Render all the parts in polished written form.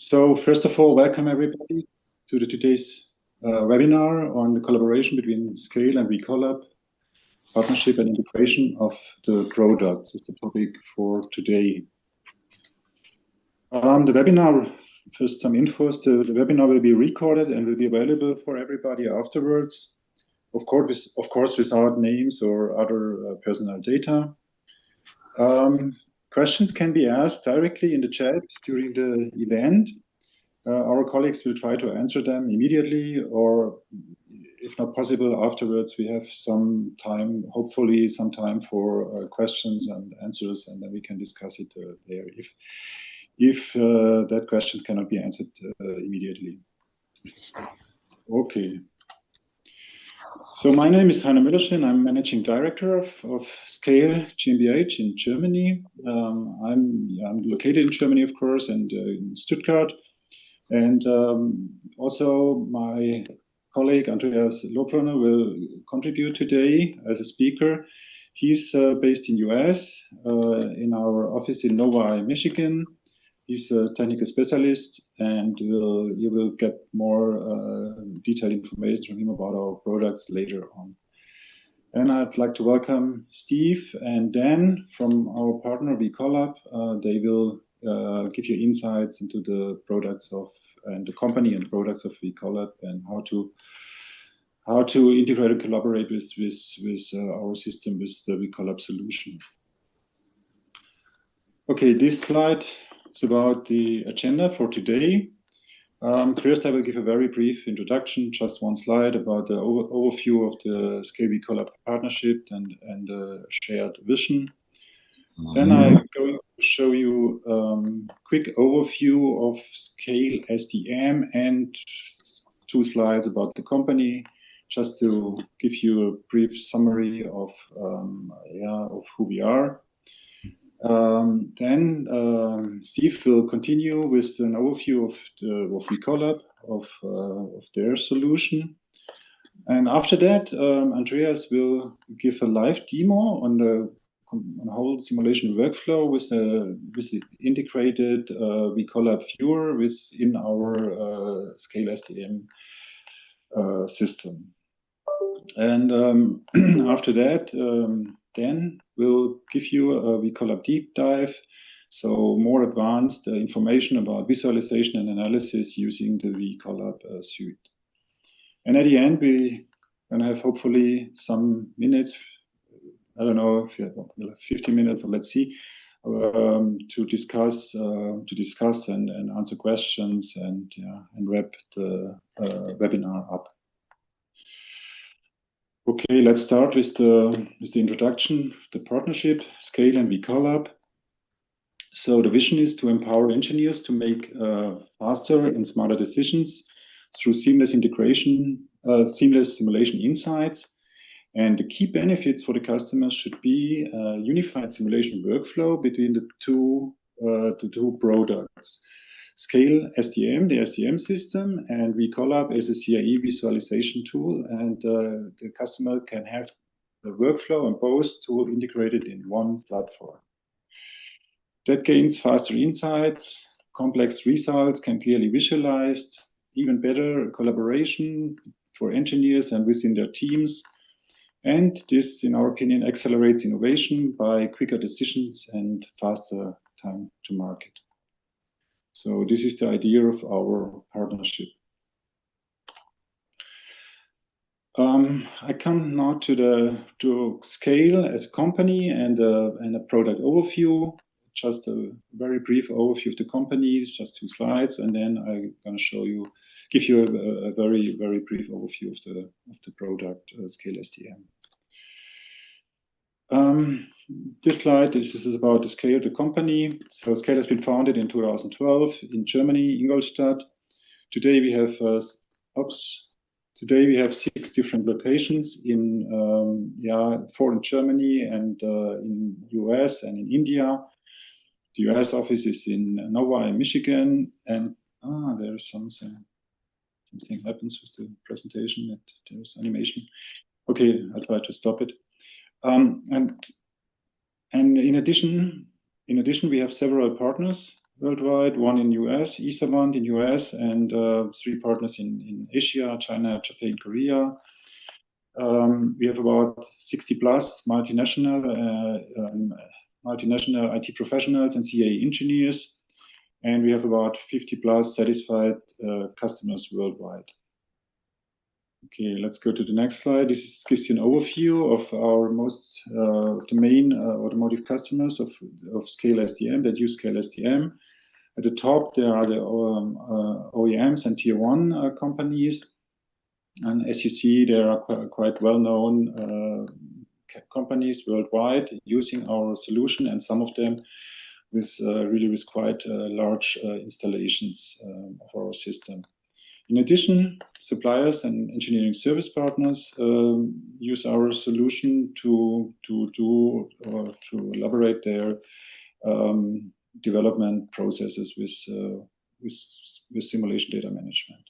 So first of all, welcome everybody to today's webinar on the collaboration between SCALE and VCollab, partnership and integration of the products is the topic for today. The webinar, first some infos, the webinar will be recorded and will be available for everybody afterwards, of course without names or other personal data. Questions can be asked directly in the chat during the event. Our colleagues will try to answer them immediately, or if not possible, afterwards we have some time, hopefully some time for questions and answers, and then we can discuss it there if that questions cannot be answered immediately. Okay. So my name is Heiner Müllerschen. I'm Managing Director of SCALE GmbH in Germany. I'm located in Germany, of course, and in Stuttgart. And also my colleague Andreas Lobrunner will contribute today as a speaker. He's based in US, in our office in Novi, Michigan. He's a technical specialist, and you will get more detailed information from him about our products later on. And I'd like to welcome Steve and Dan from our partner VCollab. They will give you insights into the products and the company and products of VCollab and how to integrate and collaborate with our system, with the VCollab solution. Okay, this slide is about the agenda for today. First, I will give a very brief introduction, just one slide about the overview of the SCALE VCollab partnership and the shared vision. Then I'm going to show you a quick overview of SCALE.sdm and 2 slides about the company, just to give you a brief summary of who we are. Then Steve will continue with an overview of VCollab, of their solution. And after that, Andreas will give a live demo on the whole simulation workflow with the integrated VCollab Viewer within our SCALE.sdm system. And after that, then we'll give you a VCollab deep dive, so more advanced information about visualization and analysis using the VCollab suite. And at the end, we're going to have hopefully some minutes, I don't know if you have 15 minutes, or let's see, to discuss and answer questions and wrap the webinar up. Okay, let's start with the introduction, the partnership, SCALE and VCollab. So the vision is to empower engineers to make faster and smarter decisions through seamless integration, seamless simulation insights. And the key benefits for the customers should be a unified simulation workflow between the two products. SCALE.sdm, the SDM system, and VCollab as a CAE visualization tool. And the customer can have the workflow and both tools integrated in one platform. That gains faster insights, complex results can clearly visualized, even better collaboration for engineers and within their teams. And this, in our opinion, accelerates innovation by quicker decisions and faster time to market. So this is the idea of our partnership. I come now to SCALE as a company and a product overview. Just a very brief overview of the company, just 2 slides, and then I'm going to give you a very brief overview of the product SCALE.sdm. This slide is about the SCALE, the company. So SCALE has been founded in 2012 in Germany, Ingolstadt. Today we have 6 different locations in 4 in Germany and in US and in India. The US office is in Novi, Michigan, and there's something happens with the presentation. There's animation. Okay, I'll try to stop it. And in addition, we have several partners worldwide, one in US, ESA1 in US, and 3 partners in Asia, China, Japan, Korea. We have about 60 plus multinational IT professionals and CA engineers, and we have about 50 plus satisfied customers worldwide. Okay, let's go to the next slide. This gives you an overview of our the main automotive customers of SCALE.sdm that use SCALE.sdm. At the top, there are the OEMs and tier 1 companies. And as you see, there are quite well-known companies worldwide using our solution, and some of them with quite large installations of our system. In addition, suppliers and engineering service partners use our solution to elaborate their development processes with simulation data management.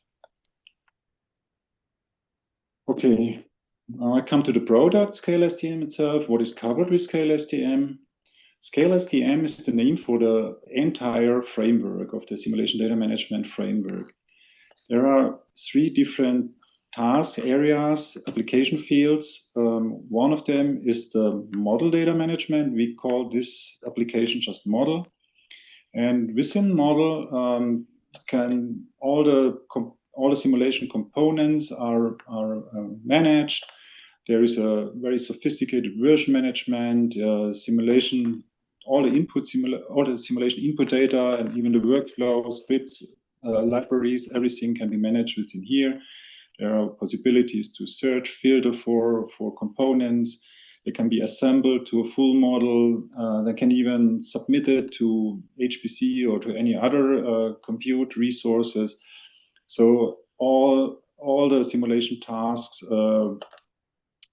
Okay, now I come to the product SCALE.sdm itself. What is covered with SCALE.sdm? SCALE.sdm is the name for the entire framework of the simulation data management framework. There are 3 different task areas, application fields. One of them is the model data management. We call this application just model. And within model, all the simulation components are managed. There is a very sophisticated version management, simulation, all the simulation input data, and even the workflow, scripts, libraries, everything can be managed within here. There are possibilities to search, filter for components. They can be assembled to a full model. They can even submit it to HPC or to any other compute resources. So all the simulation tasks for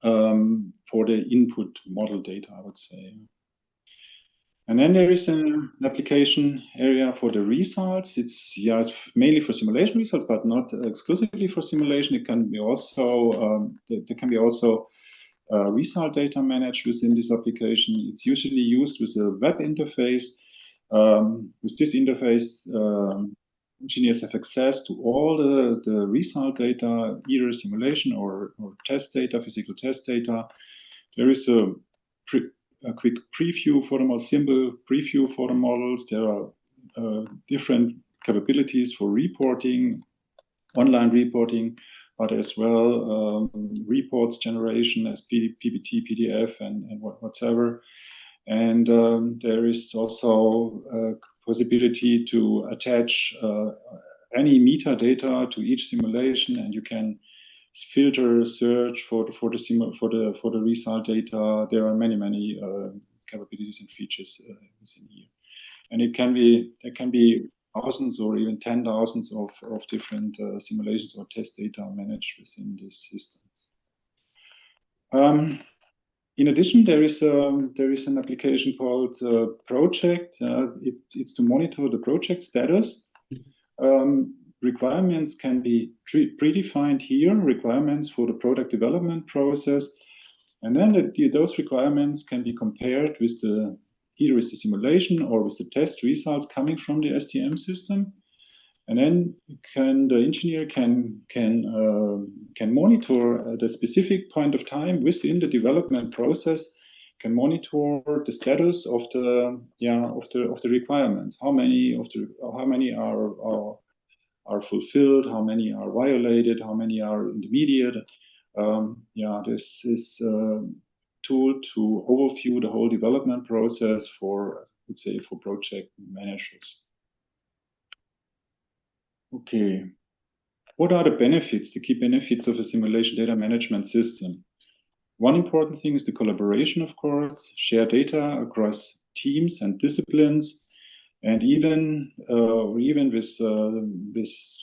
the input model data, I would say. And then there is an application area for the results. It's mainly for simulation results, but not exclusively for simulation. It can be also there can be also result data managed within this application. It's usually used with a web interface. With this interface, engineers have access to all the result data, either simulation or test data, physical test data. There is a quick preview for the most simple preview for the models. There are different capabilities for reporting, online reporting, but as well reports generation as PPT, PDF, and whatever. And there is also a possibility to attach any metadata to each simulation, and you can filter, search for the result data. There are many capabilities and features within here, and there can be thousands or even 10,000s of different simulations or test data managed within these systems. In addition, there is an application called Project. It's to monitor the project status. Requirements can be predefined here, requirements for the product development process. And then those requirements can be compared with either with the simulation or with the test results coming from the SDM system. And then the engineer can monitor the specific point of time within the development process, can monitor the status of the requirements. How many are fulfilled, how many are violated, how many are intermediate. This is a tool to overview the whole development process for project managers. Okay, what are the benefits, the key benefits of a simulation data management system? One important thing is the collaboration, of course, share data across teams and disciplines, and even with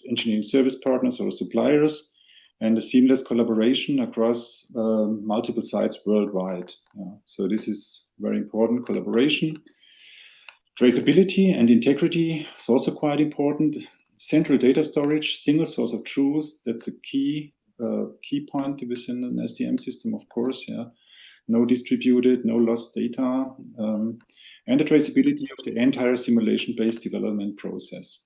engineering service partners or suppliers, and a seamless collaboration across multiple sites worldwide. So this is very important, collaboration. Traceability and integrity is also quite important. Central data storage, single source of truth, that's a key point within an SDM system, of course. no distributed, no lost data, and the traceability of the entire simulation-based development process.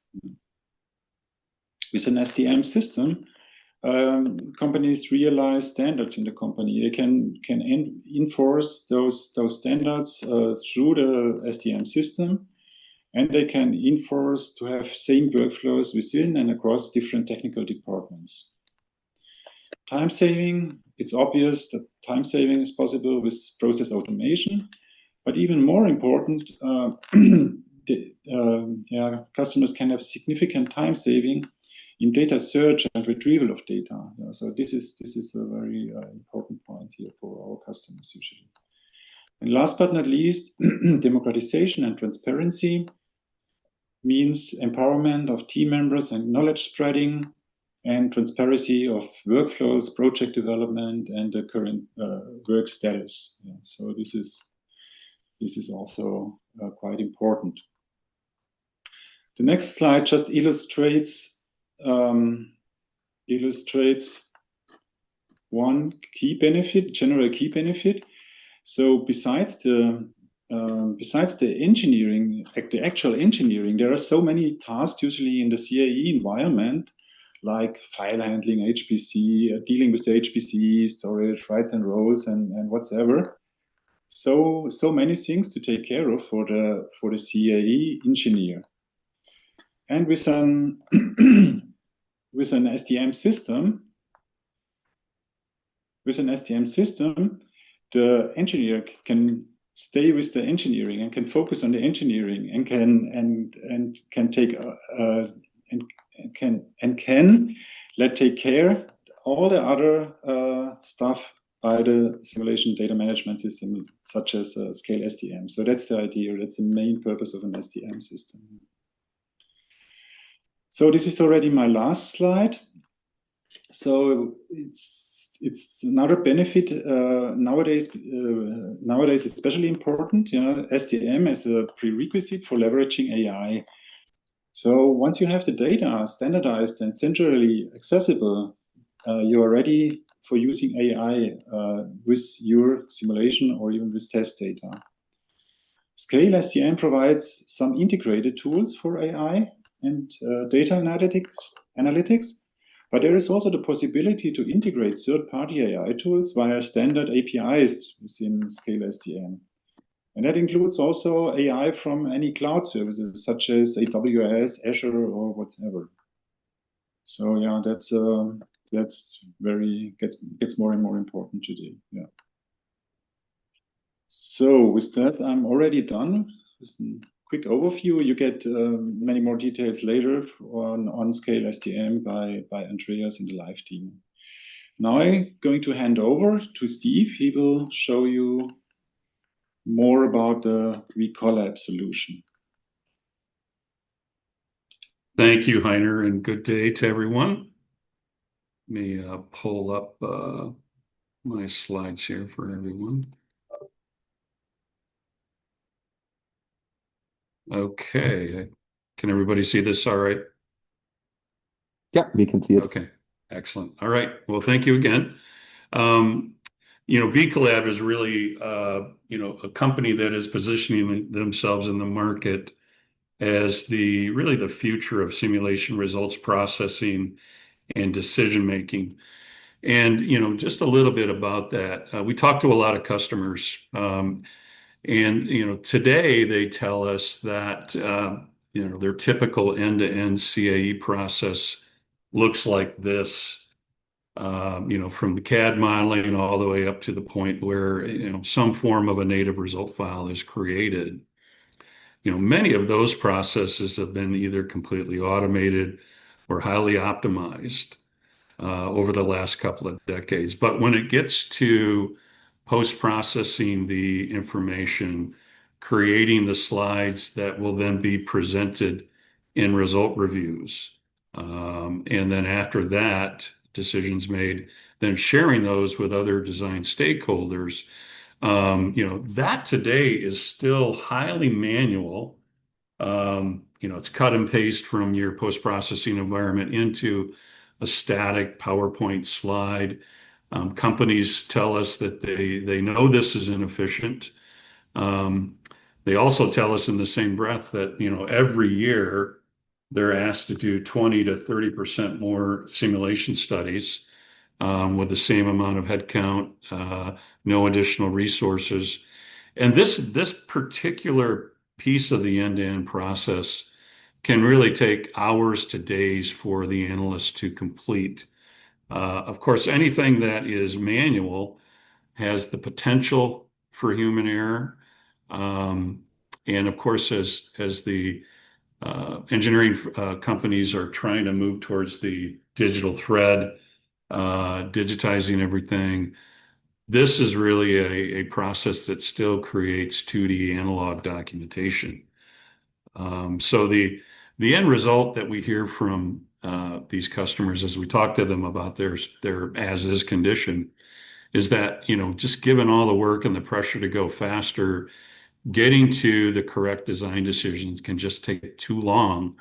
With an SDM system, companies realize standards in the company. They can enforce those standards through the SDM system, and they can enforce to have same workflows within and across different technical departments. Time saving, it's obvious that time saving is possible with process automation, but even more important, customers can have significant time saving in data search and retrieval of data. So this is a very important point here for our customers usually. And last but not least, democratization and transparency means empowerment of team members and knowledge spreading, and transparency of workflows, project development, and the current work status. So this is also quite important. The next slide just illustrates one key benefit, general key benefit. So besides the engineering, the actual engineering, there are so many tasks usually in the CAE environment, like file handling, HPC, dealing with the HPC, storage, writes and roles, and whatever. So many things to take care of for the CAE engineer. And with an SDM system, the engineer can stay with the engineering and can focus on the engineering and can take take care all the other stuff by the simulation data management system, such as SCALE.sdm. So that's the idea. That's the main purpose of an SDM system. So this is already my last slide. So it's another benefit nowadays. Nowadays, especially important. SDM as a prerequisite for leveraging AI. So once you have the data standardized and centrally accessible, you are ready for using AI with your simulation or even with test data. SCALE.sdm provides some integrated tools for AI and data analytics, but there is also the possibility to integrate third-party AI tools via standard APIs within SCALE.sdm. And that includes also AI from any cloud services such as AWS, Azure, or whatever. So yeah, that's very gets more and more important today. Yeah. So with that, I'm already done with a quick overview. You get many more details later on SCALE.sdm by Andreas in the live team. Now I'm going to hand over to Steve. He will show you more about the VCollab solution. Thank you, Heiner, and good day to everyone. Let me pull up my slides here for everyone. Okay, can everybody see this all right? Yeah, we can see it. Okay, excellent. All right, well, thank you again. VCollab is really, a company that is positioning themselves in the market as really the future of simulation results processing and decision making. And just a little bit about that. We talk to a lot of customers, and today they tell us that their typical end-to-end CAE process looks like this. From the CAD modeling all the way up to the point where some form of a native result file is created. Many of those processes have been either completely automated or highly optimized over the last couple of decades. But when it gets to post-processing the information, creating the slides that will then be presented in result reviews, and then after that, decisions made, then sharing those with other design stakeholders, that today is still highly manual. It's cut and paste from your post-processing environment into a static PowerPoint slide. Companies tell us that they know this is inefficient. They also tell us in the same breath that, every year they're asked to do 20 to 30% more simulation studies with the same amount of headcount, no additional resources. And this particular piece of the end-to-end process can really take hours to days for the analyst to complete. Of course, anything that is manual has the potential for human error. And of course, as the engineering companies are trying to move towards the digital thread, digitizing everything, this is really a process that still creates 2D analog documentation. So the end result that we hear from these customers as we talk to them about their as-is condition is that, just given all the work and the pressure to go faster, getting to the correct design decisions can just take too long,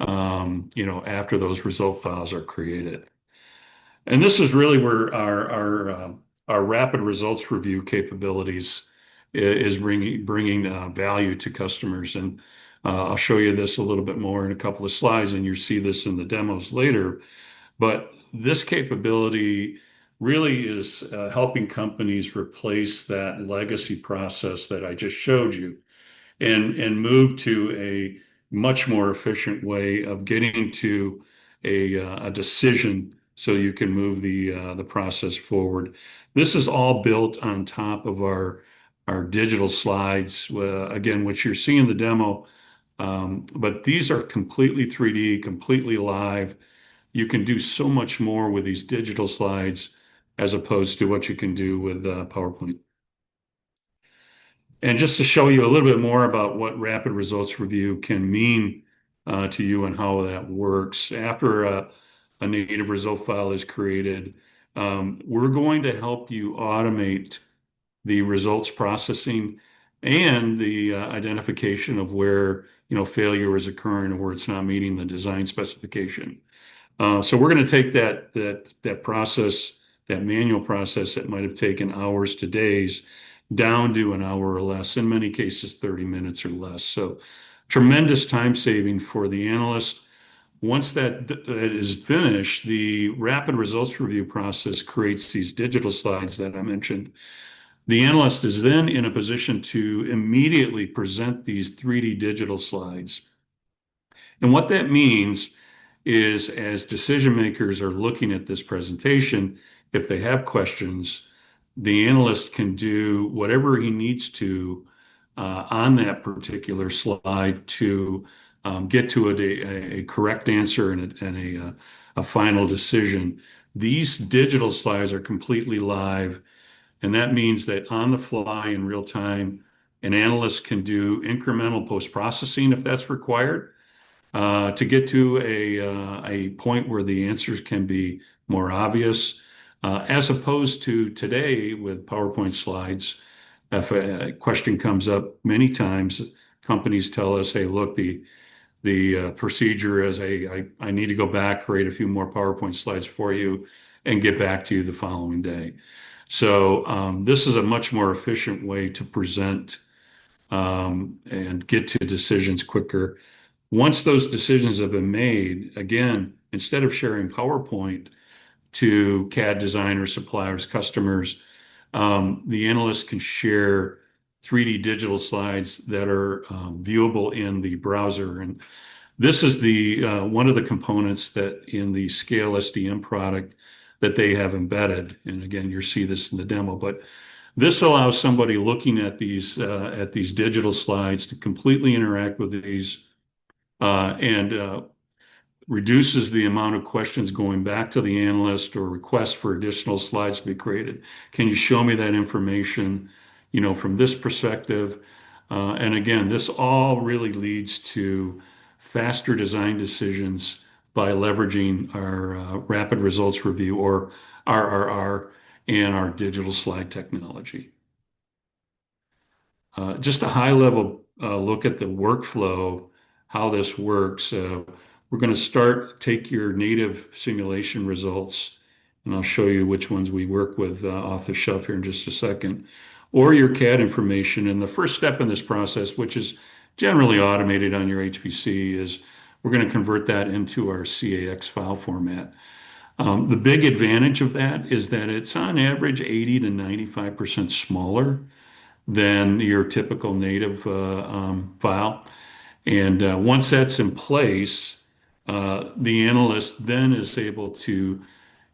after those result files are created. And this is really where our rapid results review capabilities is bringing value to customers. And I'll show you this a little bit more in a couple of slides, and you'll see this in the demos later. But this capability really is helping companies replace that legacy process that I just showed you and move to a much more efficient way of getting to a decision so you can move the process forward. This is all built on top of our digital slides, again, which you're seeing in the demo, but these are completely 3D, completely live. You can do so much more with these digital slides as opposed to what you can do with PowerPoint. And just to show you a little bit more about what rapid results review can mean to you and how that works, after a native result file is created, we're going to help you automate the results processing and the identification of where failure is occurring or where it's not meeting the design specification. So we're going to take that process, that manual process that might have taken hours to days, down to an hour or less, in many cases 30 minutes or less. So tremendous time saving for the analyst. Once that is finished, the rapid results review process creates these digital slides that I mentioned. The analyst is then in a position to immediately present these 3D digital slides. And what that means is, as decision makers are looking at this presentation, if they have questions, the analyst can do whatever he needs to on that particular slide to get to a correct answer and a final decision. These digital slides are completely live, and that means that on the fly in real time, an analyst can do incremental post-processing if that's required to get to a point where the answers can be more obvious, as opposed to today with PowerPoint slides. If a question comes up, many times companies tell us, hey, look, the procedure is I need to go back, create a few more PowerPoint slides for you, and get back to you the following day. So this is a much more efficient way to present and get to decisions quicker. Once those decisions have been made, again, instead of sharing PowerPoint to CAD designers, suppliers, customers, the analyst can share 3D digital slides that are viewable in the browser. And this is one of the components that in the SCALE.sdm product that they have embedded. And again, you'll see this in the demo, but this allows somebody looking at these digital slides to completely interact with these and reduces the amount of questions going back to the analyst or requests for additional slides to be created. Can you show me that information, from this perspective? And again, this all really leads to faster design decisions by leveraging our rapid results review, or RRR, and our digital slide technology. Just a high level look at the workflow, how this works. We're going to take your native simulation results and I'll show you which ones we work with off the shelf here in just a second, or your CAD information. And the first step in this process, which is generally automated on your HPC, is we're going to convert that into our CAX file format. The big advantage of that is that it's on average 80 to 95% smaller than your typical native file. And once that's in place, the analyst then is able to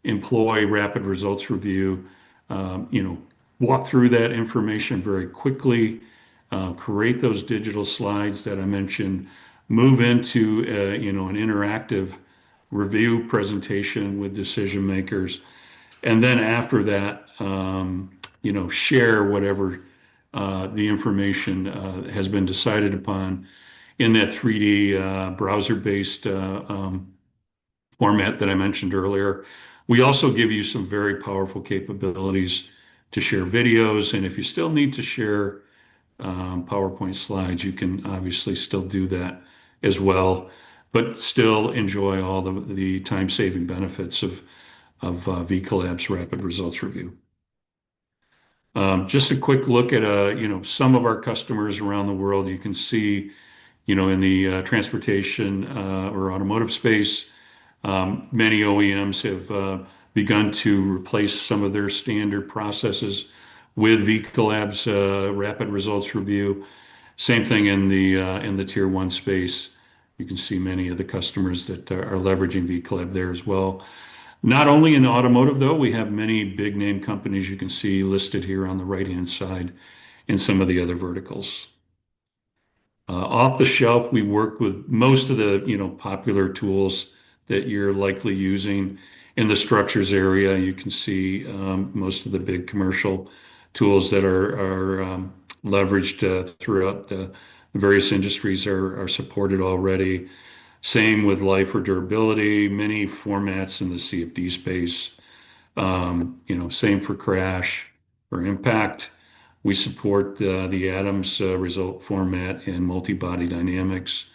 employ rapid results review, you know, walk through that information very quickly, create those digital slides that I mentioned, move into, you know, an interactive review presentation with decision makers. And then after that, you know, share whatever the information has been decided upon in that 3D browser-based format that I mentioned earlier. We also give you some very powerful capabilities to share videos. And if you still need to share PowerPoint slides, you can obviously still do that as well, but still enjoy all the time-saving benefits of VCollab's rapid results review. Just a quick look at you know, some of our customers around the world. You can see, you know, in the transportation or automotive space, many OEMs have begun to replace some of their standard processes with VCollab's rapid results review. Same thing in the tier one space. You can see many of the customers that are leveraging VCollab there as well. Not only in automotive, though, we have many big name companies you can see listed here on the right-hand side in some of the other verticals. Off the shelf, we work with most of the, you know, popular tools that you're likely using. In the structures area, you can see most of the big commercial tools that are leveraged throughout the various industries are supported already. Same with life or durability, many formats in the CFD space. You know, same for crash or impact. We support the Adams result format and multi-body dynamics.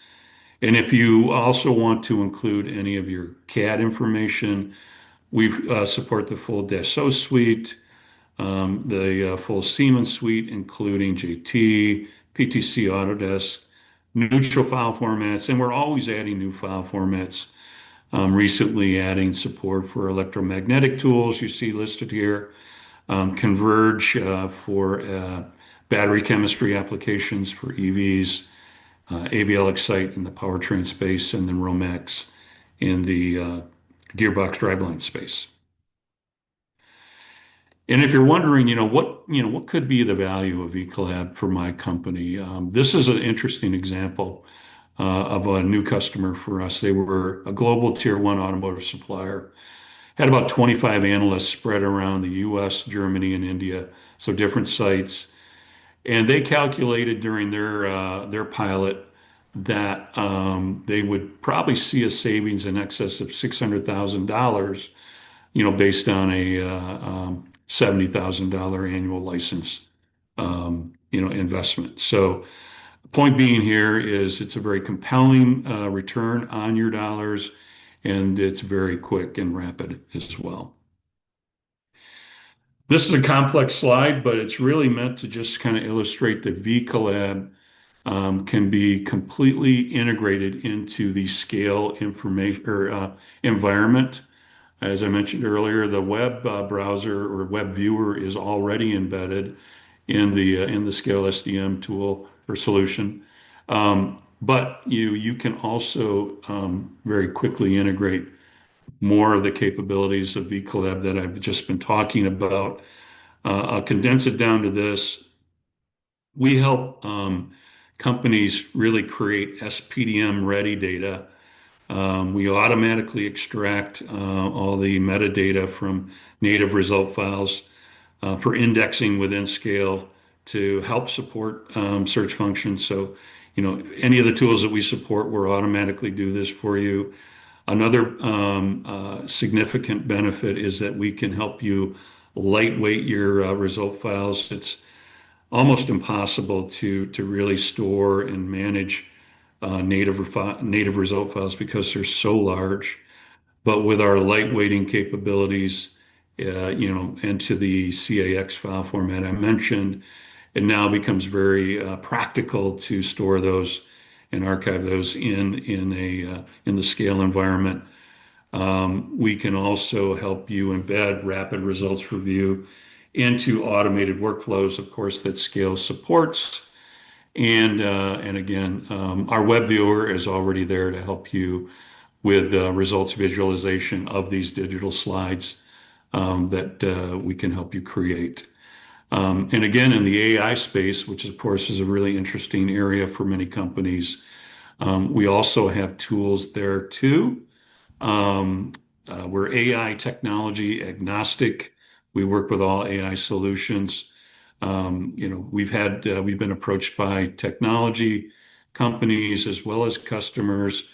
And if you also want to include any of your CAD information, we support the full Dassault suite, the full Siemens suite, including JT, PTC Autodesk, neutral file formats, and we're always adding new file formats. Recently adding support for electromagnetic tools you see listed here, Converge for battery chemistry applications for EVs, AVL Excite in the powertrain space, and then Romex in the gearbox driveline space. And if you're wondering, what could be the value of VCollab for my company? This is an interesting example of a new customer for us. They were a global tier one automotive supplier, had about 25 analysts spread around the US, Germany, and India, so different sites. And they calculated during their pilot that they would probably see a savings in excess of $600,000, based on a $70,000 annual license, investment. So the point being here is it's a very compelling return on your dollars, and it's very quick and rapid as well. This is a complex slide, but it's really meant to just kind of illustrate that VCollab can be completely integrated into the SCALE information or environment. As I mentioned earlier, the web browser or web viewer is already embedded in the SCALE.sdm tool or solution. But you can also very quickly integrate more of the capabilities of VCollab that I've just been talking about. I'll condense it down to this. We help companies really create SPDM-ready data. We automatically extract all the metadata from native result files for indexing within SCALE to help support search functions. So, any of the tools that we support, we'll automatically do this for you. Another significant benefit is that we can help you lightweight your result files. It's almost impossible to really store and manage native result files because they're so large. But with our lightweighting capabilities into the CAX file format I mentioned. It now becomes very practical to store those and archive those in the SCALE environment. We can also help you embed rapid results review into automated workflows, of course, that SCALE supports. And again, our web viewer is already there to help you with results visualization of these digital slides that we can help you create. And again, in the AI space, which of course is a really interesting area for many companies, we also have tools there too. We're AI technology agnostic. We work with all AI solutions. We've been approached by technology companies as well as customers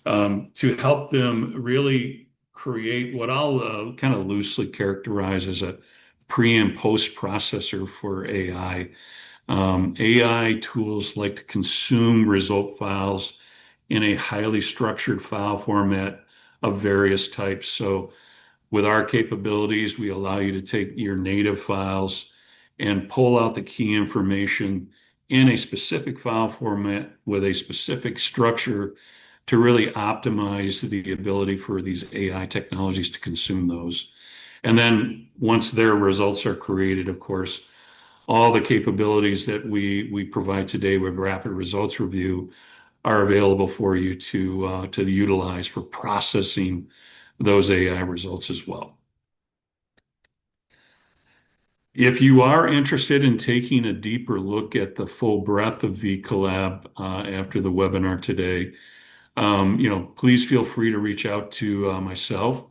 to help them really create what I'll kind of loosely characterize as a pre and post processor for AI. AI tools like to consume result files in a highly structured file format of various types. So with our capabilities, we allow you to take your native files and pull out the key information in a specific file format with a specific structure to really optimize the ability for these AI technologies to consume those. And then once their results are created, of course, all the capabilities that we provide today with rapid results review are available for you to utilize for processing those AI results as well. If you are interested in taking a deeper look at the full breadth of VCollab after the webinar today, please feel free to reach out to myself.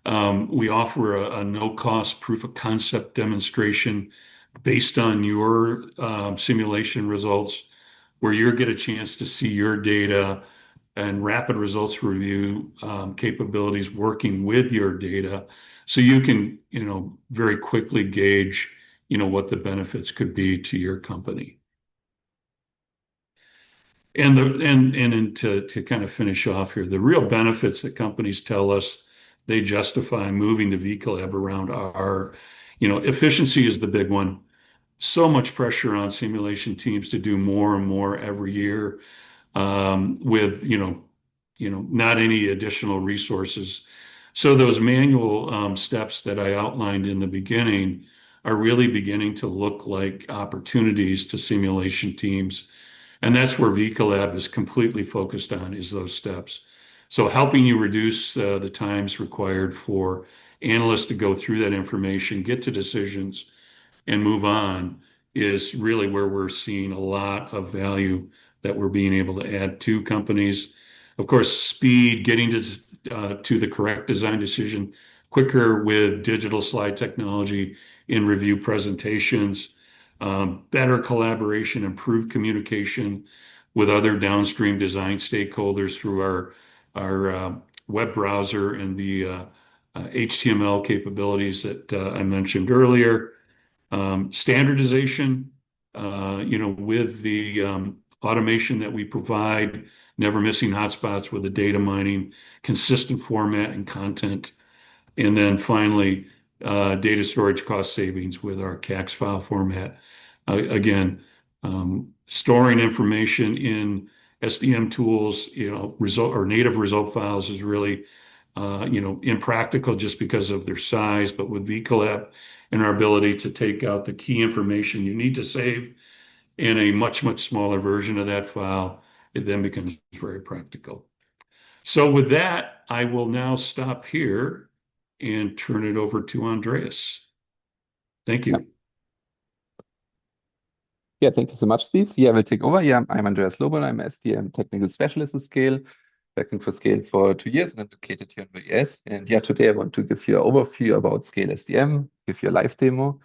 We offer a no-cost proof of concept demonstration based on your simulation results, where you get a chance to see your data and rapid results review capabilities working with your data, so you can, very quickly gauge, what the benefits could be to your company. And to kind of finish off here, the real benefits that companies tell us they justify moving to VCollab around are, efficiency is the big one. So much pressure on simulation teams to do more and more every year with, not any additional resources. So those manual steps that I outlined in the beginning are really beginning to look like opportunities to simulation teams. And that's where VCollab is completely focused on, is those steps. So helping you reduce the times required for analysts to go through that information, get to decisions, and move on is really where we're seeing a lot of value that we're being able to add to companies. Of course, speed, getting to the correct design decision quicker with digital slide technology in review presentations, better collaboration, improved communication with other downstream design stakeholders through our web browser and the HTML capabilities that I mentioned earlier. Standardization, with the automation that we provide, never missing hotspots with the data mining, consistent format and content. And then finally, data storage cost savings with our CAX file format. Again, storing information in SDM tools, result or native result files is really, impractical just because of their size. But with VCollab and our ability to take out the key information you need to save in a much, much smaller version of that file, it then becomes very practical. So with that, I will now stop here and turn it over to Andreas. Thank you. Yeah, thank you so much, Steve. Yeah, I will take over. Yeah, I'm Andreas Lobel. I'm SDM Technical Specialist in SCALE, working for SCALE for 2 years, and I'm located here in the US. And yeah, today I want to give you an overview about SCALE.sdm, give you a live demo,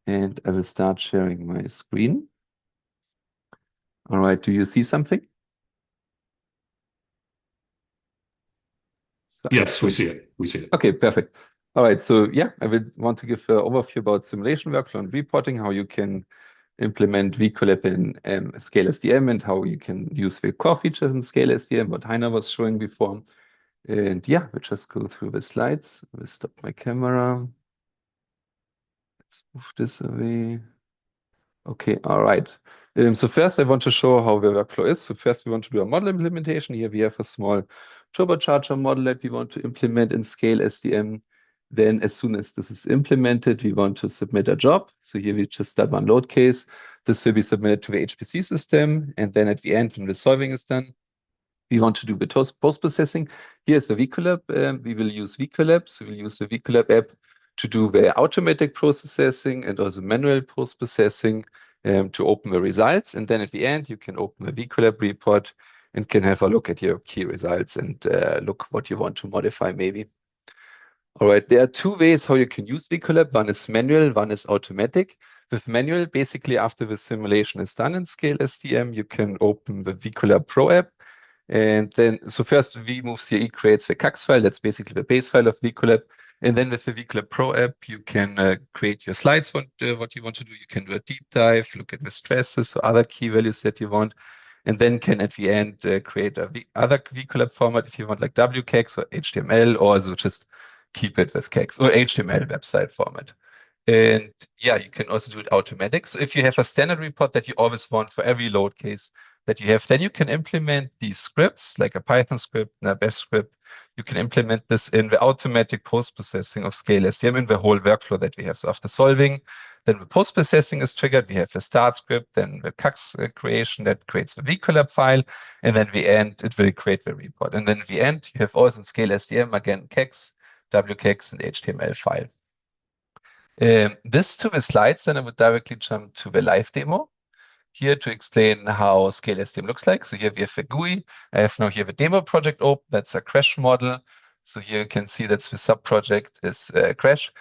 and I will start sharing my screen. All right, do you see something? So yes, we see it. We see it. Okay, perfect. All right, so yeah, I will want to give an overview about simulation workflow and reporting, how you can implement VCollab in SCALE.sdm, and how you can use the core features in SCALE.sdm, what Heiner was showing before. And yeah, we'll just go through the slides. I will stop my camera. Let's move this away. Okay, all right. So first I want to show how the workflow is. So first we want to do a model implementation. Here we have a small turbocharger model that we want to implement in SCALE.sdm. Then as soon as this is implemented, we want to submit a job. So here we just start one load case. This will be submitted to the HPC system. And then at the end, when the solving is done, we want to do the post-processing. Here's the VCollab. We will use VCollab. So we'll use the VCollab app to do the automatic processing and also manual post-processing to open the results. And then at the end, you can open the VCollab report and can have a look at your key results and look what you want to modify maybe. All right, there are two ways how you can use VCollab. One is manual, one is automatic. With manual, basically after the simulation is done in SCALE.sdm, you can open the VCollab Pro app. And then, so first vMoveCE creates the CAX file. That's basically the base file of VCollab. And then with the VCollab Pro app, you can create your slides, what you want to do. You can do a deep dive, look at the stresses or other key values that you want. And then can at the end create other VCollab format if you want, like WCAX or HTML, or also just keep it with CAX or HTML website format. And yeah, you can also do it automatic. So if you have a standard report that you always want for every load case that you have, then you can implement these scripts, like a Python script and a Bash script. You can implement this in the automatic post-processing of SCALE.sdm in the whole workflow that we have. So after solving, then the post-processing is triggered. We have the start script, then the CAX creation that creates the VCollab file. And then at the end, it will create the report. And then at the end, you have also in SCALE.sdm, again, CAX, WCAX, and HTML file. This to the slides, then I would directly jump to the live demo here to explain how SCALE.sdm looks like. So here we have the GUI. I have now here the demo project open. That's a crash model. So here you can see that's the sub-project is crash.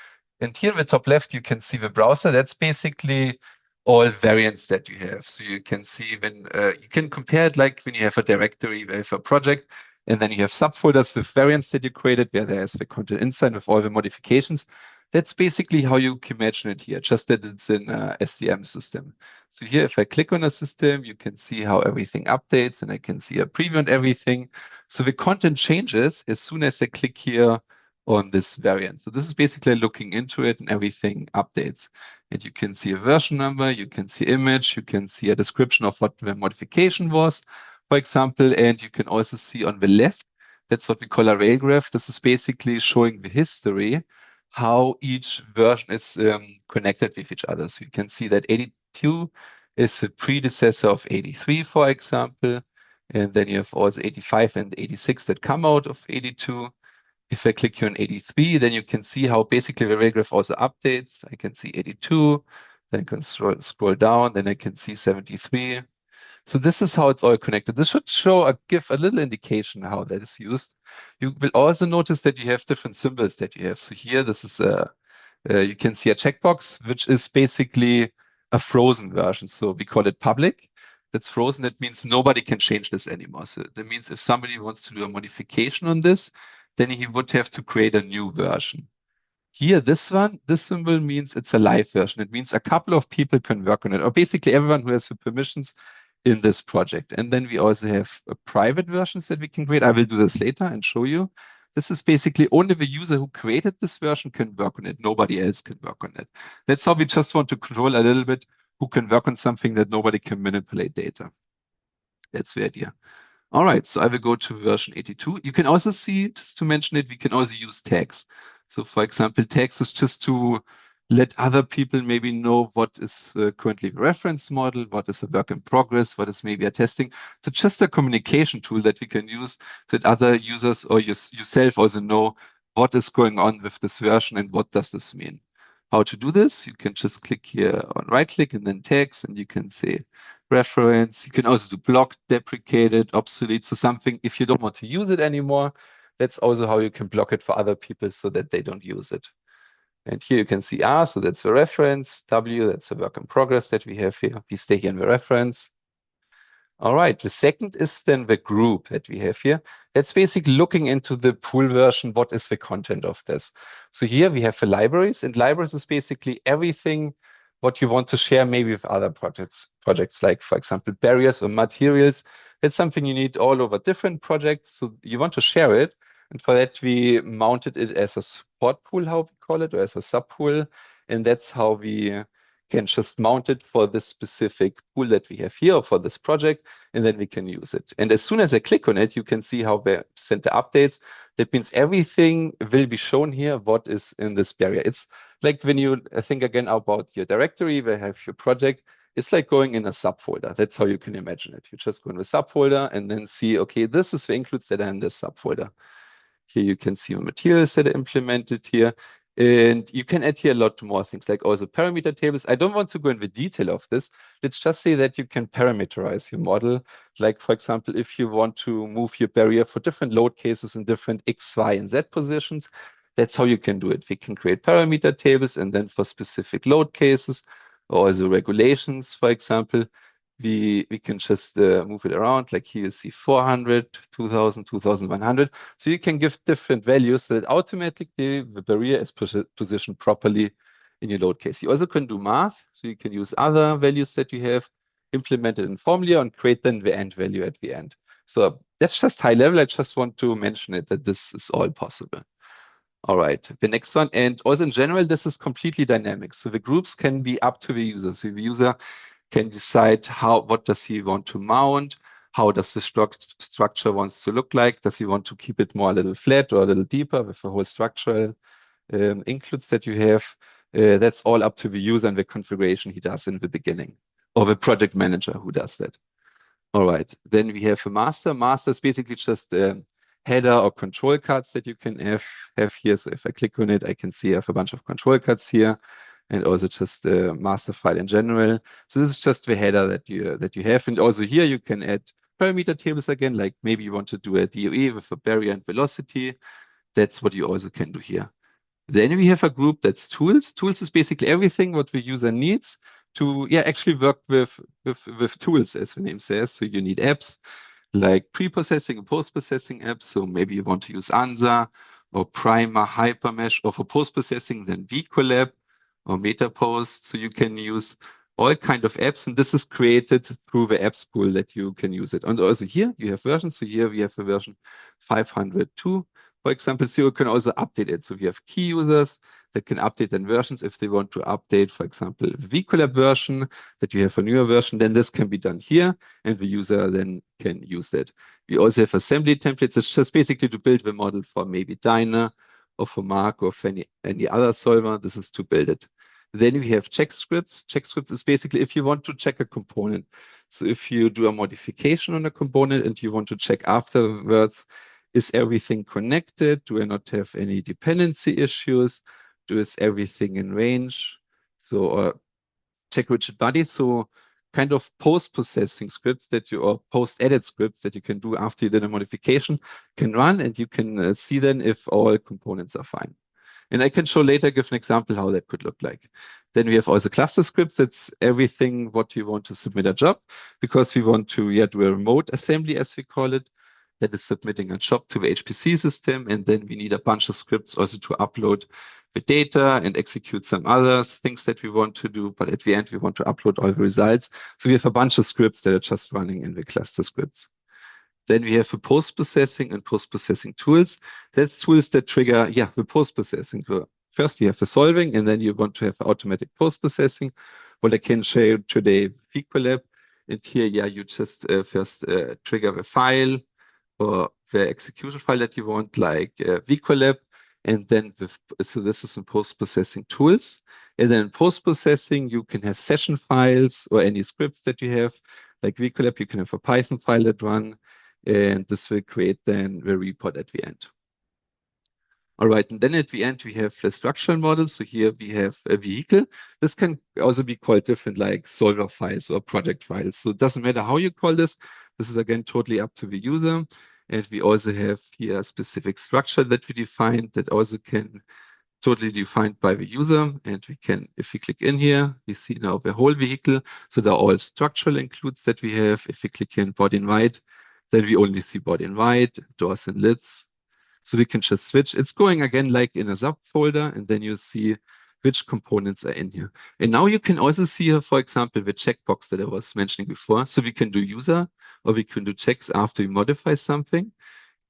And here in the top left, you can see the browser. That's basically all variants that you have. So you can see when you can compare it like when you have a directory with a project, and then you have subfolders with variants that you created where there's the content inside with all the modifications. That's basically how you can imagine it here, just that it's in SDM system. So here, if I click on a system, you can see how everything updates, and I can see a preview and everything. So the content changes as soon as I click here on this variant. So this is basically looking into it and everything updates. And you can see a version number, you can see image, you can see a description of what the modification was, for example, and you can also see on the left, that's what we call a rail graph. This is basically showing the history, how each version is connected with each other. So you can see that 82 is the predecessor of 83, for example. And then you have also 85 and 86 that come out of 82. If I click here on 83, then you can see how basically the rail graph also updates. I can see 82, then I can scroll down, then I can see 73. So this is how it's all connected. This should give a little indication how that is used. You will also notice that you have different symbols that you have. So here, this is you can see a checkbox, which is basically a frozen version. So we call it public. That's frozen. That means nobody can change this anymore. So that means if somebody wants to do a modification on this, then he would have to create a new version. Here, this symbol means it's a live version. It means a couple of people can work on it, or basically everyone who has the permissions in this project. And then we also have private versions that we can create. I will do this later and show you. This is basically only the user who created this version can work on it. Nobody else can work on it. That's how we just want to control a little bit who can work on something that nobody can manipulate data. That's the idea. All right, so I will go to version 82. You can also see, just to mention it, we can also use tags. So for example, tags is just to let other people maybe know what is currently the reference model, what is a work in progress, what is maybe a testing. So just a communication tool that we can use that other users or yourself also know what is going on with this version and what does this mean. How to do this? You can just click here on right click and then tags, and you can say reference. You can also do blocked, deprecated, obsolete. So something, if you don't want to use it anymore, that's also how you can block it for other people so that they don't use it. And here you can see R, so that's the reference. W, that's the work in progress that we have here. We stay here in the reference. All right, the second is then the group that we have here. That's basically looking into the pool version. What is the content of this? So here we have the libraries, and libraries is basically everything what you want to share maybe with other projects like, for example, barriers or materials. It's something you need all over different projects. So you want to share it. And for that, we mounted it as a support pool, how we call it, or as a sub pool. And that's how we can just mount it for this specific pool that we have here or for this project, and then we can use it. And as soon as I click on it, you can see how we send the updates. That means everything will be shown here, what is in this barrier. It's like when you think again about your directory, where you have your project, it's like going in a subfolder. That's how you can imagine it. You just go in the subfolder and then see, okay, this is the includes that are in this subfolder. Here you can see the materials that are implemented here. And you can add here a lot more things like also parameter tables. I don't want to go into detail of this. Let's just say that you can parameterize your model. Like, for example, if you want to move your barrier for different load cases in different X, Y, and Z positions, that's how you can do it. We can create parameter tables, and then for specific load cases or also regulations, for example, we can just move it around. Like here you see 400, 2000, 2100. So you can give different values so that automatically the barrier is positioned properly in your load case. You also can do math. So you can use other values that you have implemented in Formula and create then the end value at the end. So that's just high level. I just want to mention it, that this is all possible. All right, the next one. And also in general, this is completely dynamic. So the groups can be up to the user. So the user can decide what does he want to mount, how does the structure wants to look like, does he want to keep it more a little flat or a little deeper with the whole structural includes that you have. That's all up to the user and the configuration he does in the beginning, or the project manager who does that. All right, then we have a master. Master is basically just header or control cards that you can have here. So if I click on it, I can see I have a bunch of control cards here, and also just the master file in general. So this is just the header that you have. And also here you can add parameter tables again, like maybe you want to do a DOE with a barrier and velocity. That's what you also can do here. Then we have a group that's tools. Tools is basically everything what the user needs to actually work with tools, as the name says. So you need apps like pre-processing and post-processing apps. So maybe you want to use ANSA or Primer, Hypermesh, or for post-processing then VCollab or MetaPost. So you can use all kind of apps, and this is created through the apps pool that you can use it. And also here you have versions. So here we have a version 502, for example. So you can also update it. So we have key users that can update then versions. If they want to update, for example, the VCollab version, that you have a newer version, then this can be done here, and the user then can use it. We also have assembly templates. It's just basically to build the model for maybe Dyna or for Mark or for any other solver. This is to build it. Then we have check scripts. Check scripts is basically if you want to check a component. So if you do a modification on a component and you want to check afterwards, is everything connected? Do I not have any dependency issues? Is everything in range? So check rigid body. So kind of post-processing scripts or post-edit scripts that you can do after you did a modification can run, and you can see then if all components are fine. And I can show later, give an example how that could look like. Then we have also cluster scripts. That's everything what you want to submit a job, because we want to do a remote assembly, as we call it, that is submitting a job to the HPC system. And then we need a bunch of scripts also to upload the data and execute some other things that we want to do. But at the end, we want to upload all the results. So we have a bunch of scripts that are just running in the cluster scripts. Then we have the post-processing and post-processing tools. That's tools that trigger, the post-processing. First, you have the solving, and then you want to have automatic post-processing. What I can show you today, VCollab. And here, you just first trigger the file or the execution file that you want, like VCollab. And then, so this is in post-processing tools. And then in post-processing, you can have session files or any scripts that you have. Like VCollab, you can have a Python file that run, and this will create then the report at the end. All right, and then at the end, we have the structural model. So here we have a vehicle. This can also be called different, like solver files or project files. So it doesn't matter how you call this. This is, again, totally up to the user. And we also have here a specific structure that we defined that also can totally defined by the user. And we can, if we click in here, we see now the whole vehicle. So they're all structural includes that we have. If we click in body in white, then we only see body in white, doors and lids. So we can just switch. It's going again like in a subfolder, and then you see which components are in here. And now you can also see here, for example, the checkbox that I was mentioning before. So we can do user, or we can do checks after we modify something.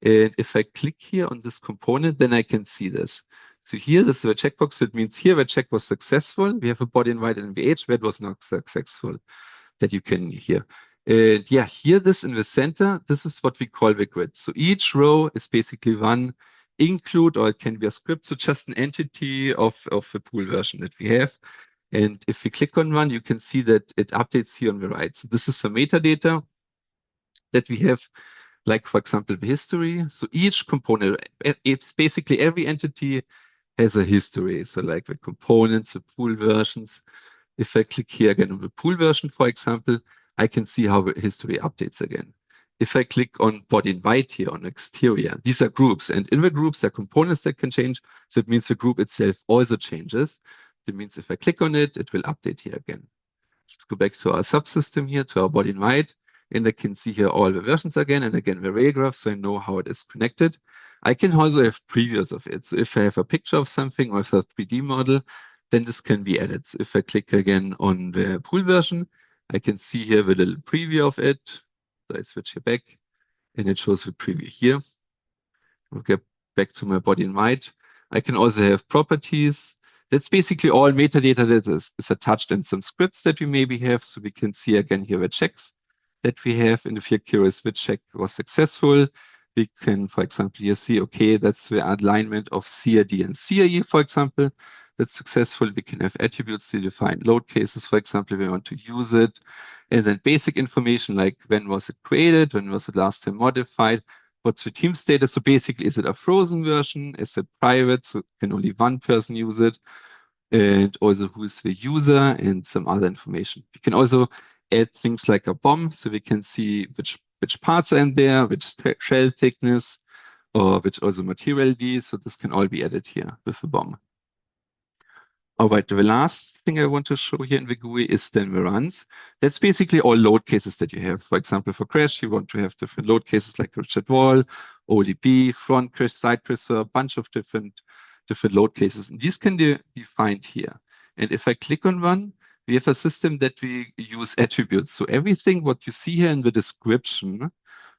And if I click here on this component, then I can see this. So here, this is a checkbox. So it means here the check was successful. We have a body invite and VH that was not successful that you can hear. Yeah, here this in the center, this is what we call the grid. So each row is basically one include, or it can be a script, so just an entity of the pool version that we have. And if we click on one, you can see that it updates here on the right. So this is some metadata that we have, like, for example, the history. So each component, it's basically every entity has a history. So like the components, the pool versions. If I click here again on the pool version, for example, I can see how the history updates again. If I click on body invite here on exterior, these are groups, and in the groups there are components that can change. So it means the group itself also changes. That means if I click on it, it will update here again. Let's go back to our subsystem here, to our body invite, and I can see here all the versions again, and again the ray graph, so I know how it is connected. I can also have previews of it. So if I have a picture of something or if a 3D model, then this can be added. So if I click again on the pool version, I can see here the little preview of it. So I switch here back, and it shows the preview here. I'll get back to my body invite. I can also have properties. That's basically all metadata that is attached in some scripts that we maybe have. So we can see again here the checks that we have. And if you're curious which check was successful, we can, for example, here see, okay, that's the alignment of CRD and CRE, for example. That's successful. We can have attributes to define load cases, for example, if we want to use it. And then basic information like when was it created, when was it last time modified, what's the team status? So basically, is it a frozen version? Is it private? So can only one person use it? And also who's the user and some other information. We can also add things like a BOM, so we can see which parts are in there, which shell thickness, or which also material D. So this can all be added here with the BOM. All right, the last thing I want to show here in the GUI is then the runs. That's basically all load cases that you have. For example, for crash, you want to have different load cases like Richard Wall, ODB, front crash, side crash, so a bunch of different load cases. And these can be defined here. And if I click on one, we have a system that we use attributes. So everything what you see here in the description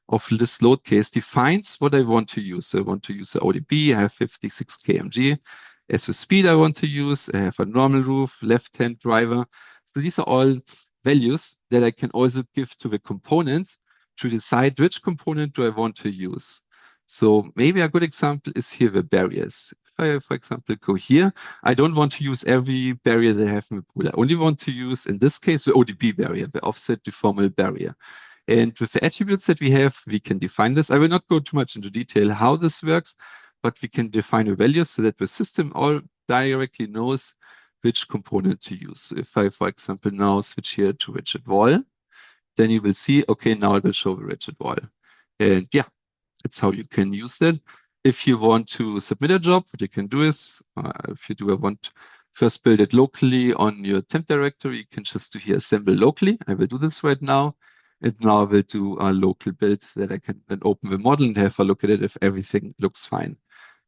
of this load case defines what I want to use. So I want to use the ODB, I have 56 kmg. As the speed I want to use, I have a normal roof, left-hand driver. So these are all values that I can also give to the components to decide which component do I want to use. So maybe a good example is here the barriers. If I, for example, go here, I don't want to use every barrier that I have in the pool. I only want to use, in this case, the ODB barrier, the offset deformable barrier. And with the attributes that we have, we can define this. I will not go too much into detail how this works, but we can define a value so that the system all directly knows which component to use. So if I, for example, now switch here to rigid wall, then you will see, okay, now it will show the rigid wall. And yeah, that's how you can use that. If you want to submit a job, what you can do is, if you do want to first build it locally on your temp directory, you can just do here assemble locally. I will do this right now. And now I will do a local build that I can then open the model and have a look at it if everything looks fine.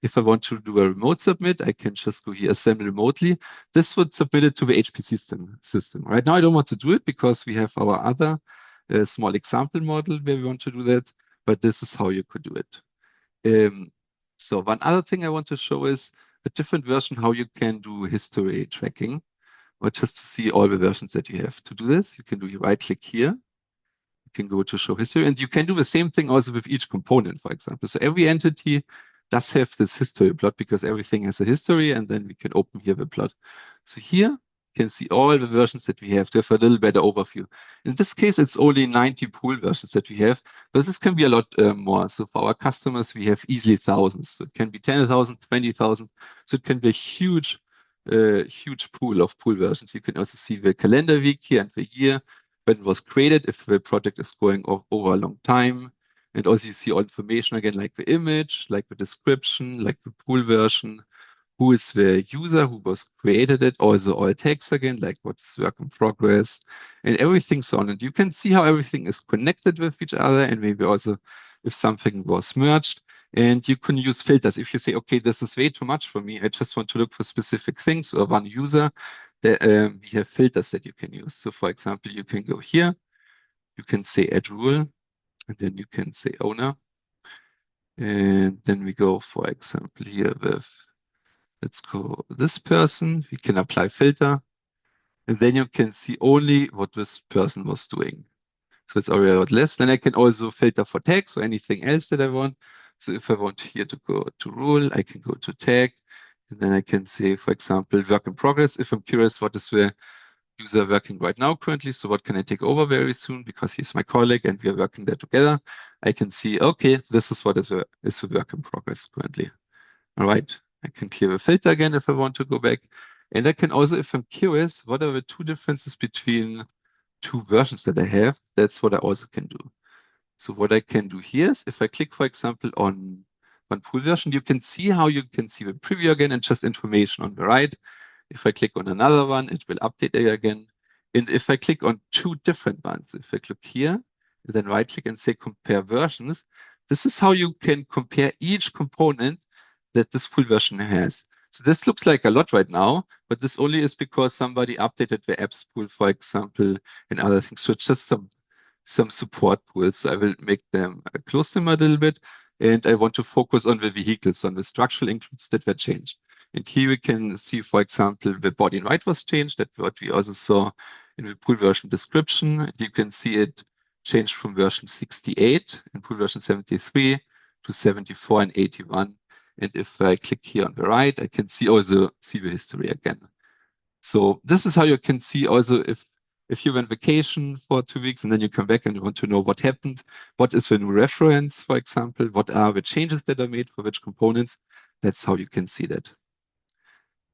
If I want to do a remote submit, I can just go here, assemble remotely. This would submit it to the HP system. Right now, I don't want to do it because we have our other small example model where we want to do that, but this is how you could do it. So one other thing I want to show is a different version how you can do history tracking, or just to see all the versions that you have. To do this, you can do right click here. You can go to show history, and you can do the same thing also with each component, for example. So every entity does have this history plot because everything has a history, and then we can open here the plot. So here you can see all the versions that we have to have a little better overview. In this case, it's only 90 pool versions that we have, but this can be a lot more. So for our customers, we have easily thousands. So it can be 10,000, 20,000. So it can be a huge pool of pool versions. You can also see the calendar week here and the year when it was created, if the project is going over a long time. And also you see all information again, like the image, like the description, like the pool version, who is the user who was created it, also all text again, like what's work in progress, and everything's on. And you can see how everything is connected with each other, and maybe also if something was merged. And you can use filters. If you say, okay, this is way too much for me, I just want to look for specific things or one user, we have filters that you can use. So for example, you can go here, you can say add rule, and then you can say owner. And then we go, for example, here with Let's go this person. We can apply filter. And then you can see only what this person was doing. So it's already a lot less. Then I can also filter for tags or anything else that I want. So if I want here to go to rule, I can go to tag. And then I can say, for example, work in progress. If I'm curious, what is the user working right now currently? So what can I take over very soon? Because he's my colleague and we are working there together. I can see, okay, this is what is the work in progress currently. All right. I can clear the filter again if I want to go back. And I can also, if I'm curious, what are the two differences between two versions that I have? That's what I also can do. So what I can do here is if I click, for example, on one pool version, you can see how you can see the preview again and just information on the right. If I click on another one, it will update it again. And if I click on two different ones, if I click here, and then right click and say compare versions, this is how you can compare each component that this pool version has. So this looks like a lot right now, but this only is because somebody updated the apps pool, for example, and other things. So it's just some support pools. So I will make them, close them a little bit. And I want to focus on the vehicles, on the structural includes that were changed. And here we can see, for example, the body in white was changed. That's what we also saw in the pool version description. You can see it changed from version 68 and pool version 73 to 74 and 81. And if I click here on the right, I can also see the history again. So this is how you can see also if you went vacation for 2 weeks and then you come back and you want to know what happened, what is the new reference, for example, what are the changes that are made for which components, that's how you can see that.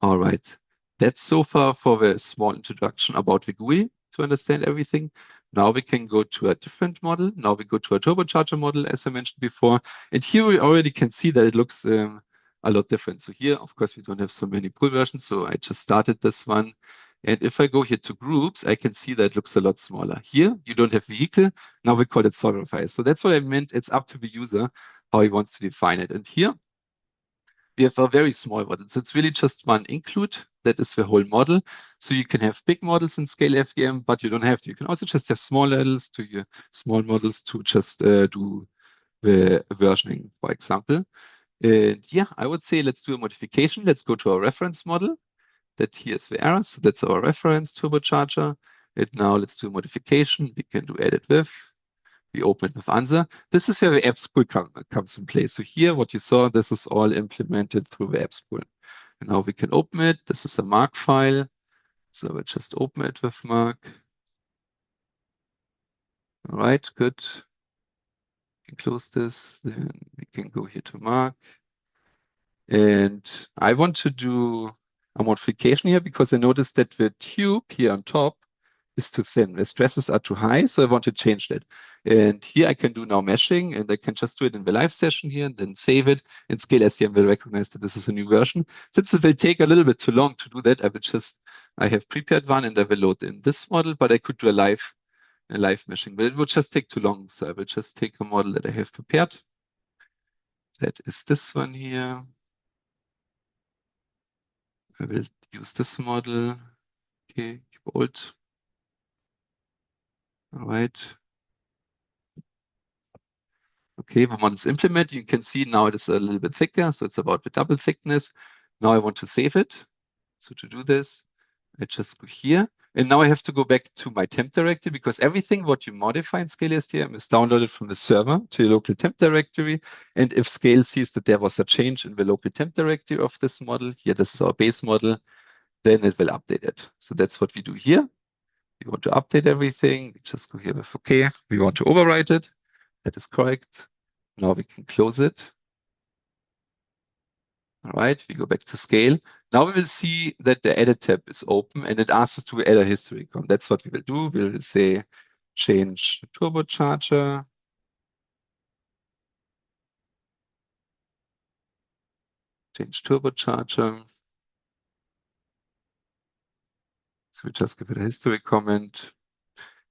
All right, that's so far for the small introduction about the GUI to understand everything. Now we can go to a different model. Now we go to a turbocharger model, as I mentioned before. And here we already can see that it looks a lot different. So here, of course, we don't have so many pool versions. So I just started this one. And if I go here to groups, I can see that it looks a lot smaller. Here, you don't have vehicle. Now we call it solver file. So that's what I meant. It's up to the user how he wants to define it. And here, we have a very small model. So it's really just one include. That is the whole model. So you can have big models in SCALE.fdm, but you don't have to. You can also just have small models to just do the versioning, for example. And yeah, I would say let's do a modification. Let's go to our reference model. That here is the error. So that's our reference turbocharger. And now let's do a modification. We can do edit with. We open it with answer. This is where the apps pool comes in place. So here, what you saw, this is all implemented through the apps pool. And now we can open it. This is a mark file. So we'll just open it with mark. All right, good. We can close this. Then we can go here to mark. And I want to do a modification here because I noticed that the tube here on top is too thin. The stresses are too high, so I want to change that. And here I can do now meshing, and I can just do it in the live session here and then save it. And SCALE.sdm will recognize that this is a new version. Since it will take a little bit too long to do that, I have prepared one and I will load in this model, but I could do a live meshing, but it would just take too long. So I will just take a model that I have prepared. That is this one here. I will use this model. Okay, keep old. All right. Okay, the model is implemented. You can see now it is a little bit thicker, so it's about the double thickness. Now I want to save it. So to do this, I just go here. And now I have to go back to my temp directory because everything what you modify in SCALE.sdm is downloaded from the server to your local temp directory. And if Scale sees that there was a change in the local temp directory of this model, here this is our base model, then it will update it. So that's what we do here. We want to update everything. We just go here with OK. We want to overwrite it. That is correct. Now we can close it. All right, we go back to Scale. Now we will see that the Edit tab is open and it asks us to add a history column. That's what we will do. We will say change turbocharger. Change turbocharger. So we just give it a history comment.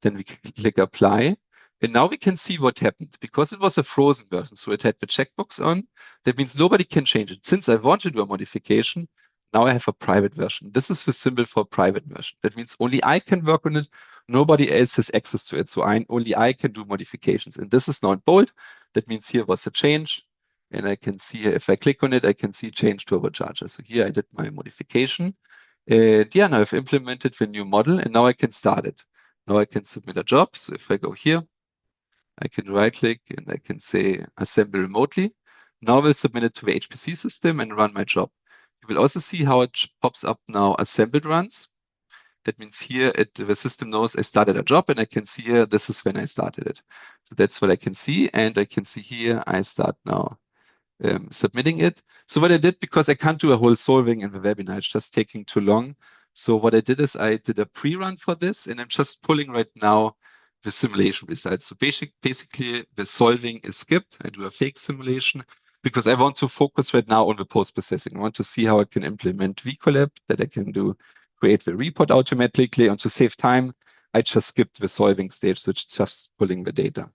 Then we can click apply. And now we can see what happened because it was a frozen version. So it had the checkbox on. That means nobody can change it. Since I want to do a modification, now I have a private version. This is the symbol for private version. That means only I can work on it. Nobody else has access to it. So only I can do modifications. And this is now in bold. That means here was a change. And I can see here, if I click on it, I can see change turbocharger. So here I did my modification. And yeah, now I've implemented the new model and now I can start it. Now I can submit a job. So if I go here, I can right click and I can say assemble remotely. Now we'll submit it to the HPC system and run my job. You will also see how it pops up now assembled runs. That means here the system knows I started a job and I can see here, this is when I started it. So that's what I can see. And I can see here, I start now submitting it. So what I did, because I can't do a whole solving in the webinar, it's just taking too long. So what I did is I did a pre-run for this and I'm just pulling right now the simulation results. So basically the solving is skipped. I do a fake simulation because I want to focus right now on the post-processing. I want to see how I can implement VCollab, that I can create the report automatically, and to save time, I just skipped the solving stage, so it's just pulling the data.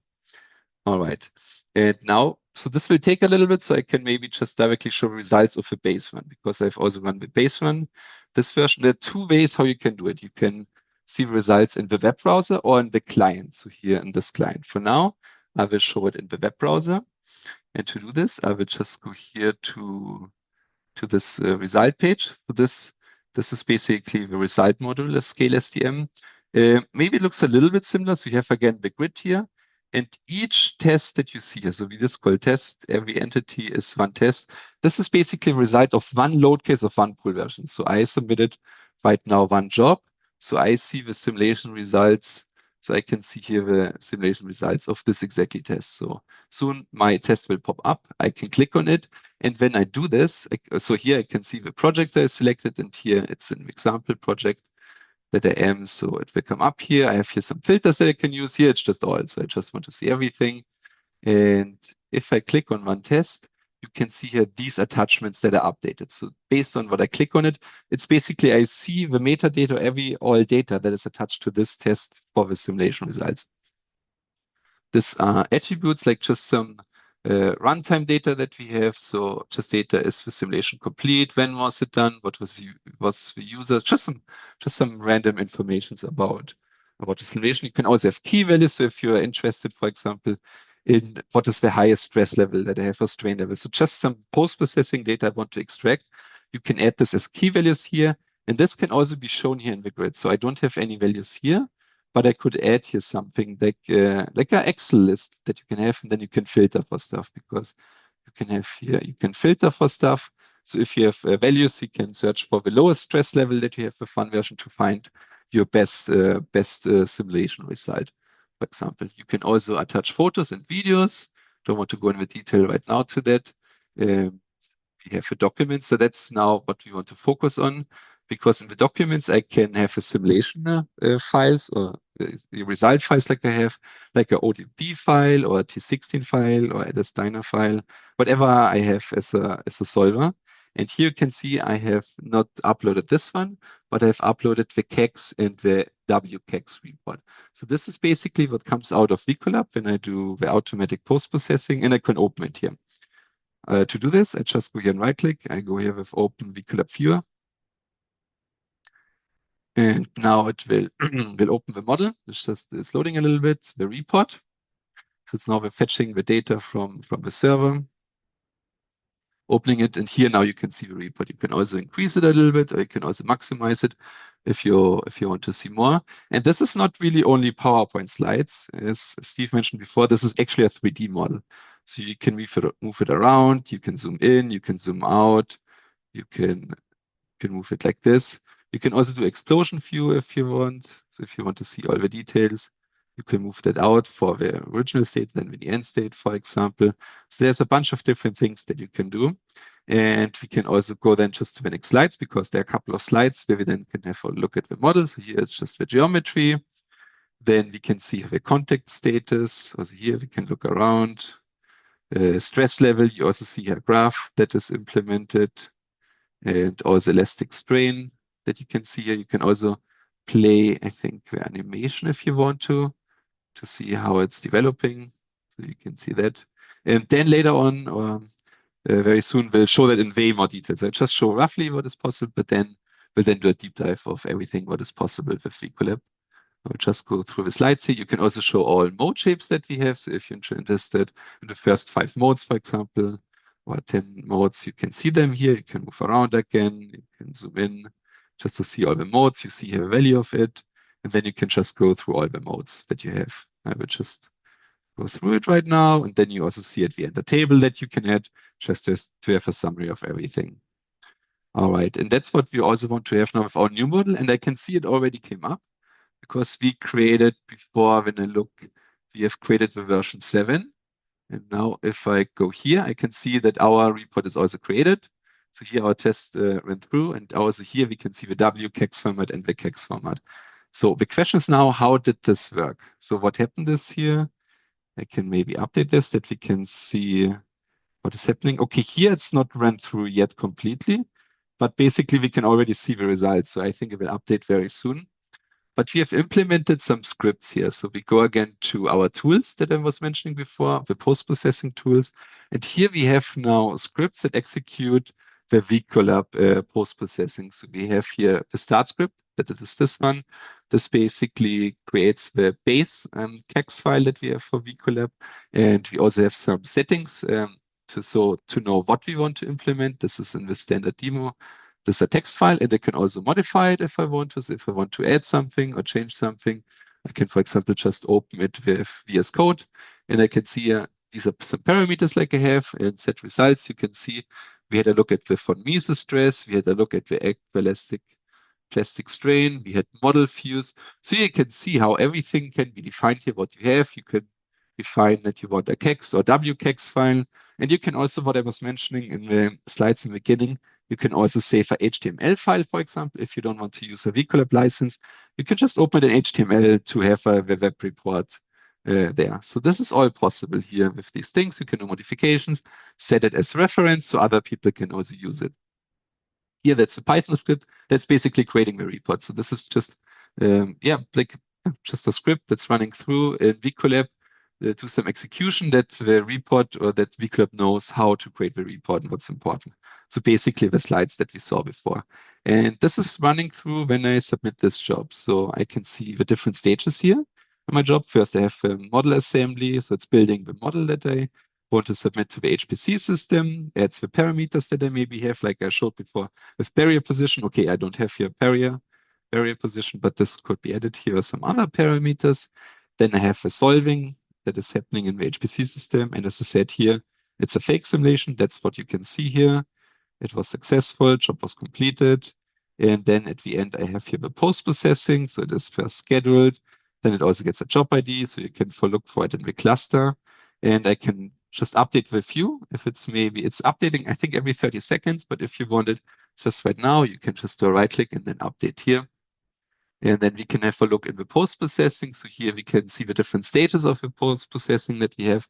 All right. And now, so this will take a little bit, so I can maybe just directly show results of the base run, because I've also run the base run. This version, there are two ways how you can do it. You can see results in the web browser or in the client. So here in this client. For now, I will show it in the web browser. And to do this, I will just go here to this result page. So this is basically the result module of SCALE.sdm. Maybe it looks a little bit similar. So you have again the grid here. And each test that you see here, so we just call test, every entity is one test. This is basically a result of one load case of one pool version. So I submitted right now one job. So I see the simulation results. So I can see here the simulation results of this exactly test. So soon my test will pop up. I can click on it. And when I do this, so here I can see the project that I selected. And here it's an example project that I am. So it will come up here. I have here some filters that I can use. Here it's just all. So I just want to see everything. And if I click on one test, you can see here these attachments that are updated. So based on what I click on it, it's basically I see the metadata, all data that is attached to this test for the simulation results. These are attributes like just some runtime data that we have. So just data, is the simulation complete? When was it done? What was the user? Just some random informations about the simulation. You can also have key values. So if you are interested, for example, in what is the highest stress level that I have or strain level. So just some post-processing data I want to extract. You can add this as key values here. And this can also be shown here in the grid. So I don't have any values here, but I could add here something like an Excel list that you can have, and then you can filter for stuff, because you can have here, you can filter for stuff. So if you have values, you can search for the lowest stress level that you have with one version to find your best simulation result. For example, you can also attach photos and videos. Don't want to go into detail right now to that. We have the documents, so that's now what we want to focus on, because in the documents I can have a simulation files or the result files like I have, like a ODP file or a T16 file or a Steiner file, whatever I have as a solver. And here you can see I have not uploaded this one, but I've uploaded the KEX and the WKEX report. So this is basically what comes out of VCollab when I do the automatic post-processing, and I can open it here. To do this, I just go here and right-click. I go here with Open VCollab Viewer. And now it will, will open the model. It's loading a little bit, the report. So it's now we're fetching the data from the server, opening it, and here now you can see the report. You can also increase it a little bit, or you can also maximize it if you want to see more. And this is not really only PowerPoint slides. As Steve mentioned before, this is actually a 3D model. So you can move it around, you can zoom in, you can zoom out, you can move it like this. You can also do explosion view if you want. So if you want to see all the details, you can move that out for the original state, then the end state, for example. So there's a bunch of different things that you can do. And we can also go then just to the next slides, because there are a couple of slides where we then can have a look at the model. So here it's just the geometry. Then we can see the contact status. Also here we can look around. Stress level, you also see a graph that is implemented. And also elastic strain that you can see here. You can also play, I think, the animation if you want to see how it's developing. So you can see that. And then later on, or very soon, we'll show that in way more detail. So I just show roughly what is possible, but then we'll then do a deep dive of everything what is possible with VCollab. I'll just go through the slides here. You can also show all mode shapes that we have. So if you're interested in the first 5 modes, for example, or 10 modes. You can see them here. You can move around again. You can zoom in just to see all the modes. You see here a value of it. And then you can just go through all the modes that you have. I will just go through it right now. And then you also see at the end a table that you can add just to have a summary of everything. All right. And that's what we also want to have now with our new model. And I can see it already came up because we created before, when I look, we have created the version 7. And now if I go here, I can see that our report is also created. So here our test went through, and also here we can see the WCAX format and the CAX format. So the question is now, how did this work? So what happened is here, I can maybe update this, that we can see what is happening. Okay, here it's not run through yet completely, but basically we can already see the results. So I think it will update very soon. But we have implemented some scripts here. So we go again to our tools that I was mentioning before, the post-processing tools. And here we have now scripts that execute the VCollab post-processing. So we have here the start script, that is this one. This basically creates the base CAX file that we have for VCollab. And we also have some settings to know what we want to implement. This is in the standard demo. This is a text file, and I can also modify it if I want to. So if I want to add something or change something, I can, for example, just open it with VS Code, and I can see these are some parameters like I have, and set results. You can see we had a look at the von Mises stress, we had a look at the plastic strain, we had model views. So you can see how everything can be defined here, what you have. You can define that you want a CAX or WCAX file. And you can also, what I was mentioning in the slides in the beginning, you can also save a HTML file, for example. If you don't want to use a VCollab license, you can just open an HTML to have a web report there. So this is all possible here with these things. You can do modifications, set it as reference so other people can also use it. Here, that's the Python script. That's basically creating the report. So this is just, like just a script that's running through in VCollab to some execution that the report or that VCollab knows how to create the report and what's important. So basically the slides that we saw before. And this is running through when I submit this job. So I can see the different stages here in my job. First, I have a model assembly. So it's building the model that I want to submit to the HPC system, adds the parameters that I maybe have, like I showed before with barrier position. Okay, I don't have here barrier position, but this could be added here, or some other parameters. Then I have the solving that is happening in the HPC system. And as I said here, it's a fake simulation. That's what you can see here. It was successful, job was completed. And then at the end, I have here the post-processing. So it is first scheduled. Then it also gets a job ID. So you can look for it in the cluster. And I can just update the view. If it's updating, I think every 30 seconds. But if you want it just right now, you can just do a right click and then update here. And then we can have a look in the post-processing. So here we can see the different stages of the post-processing that we have.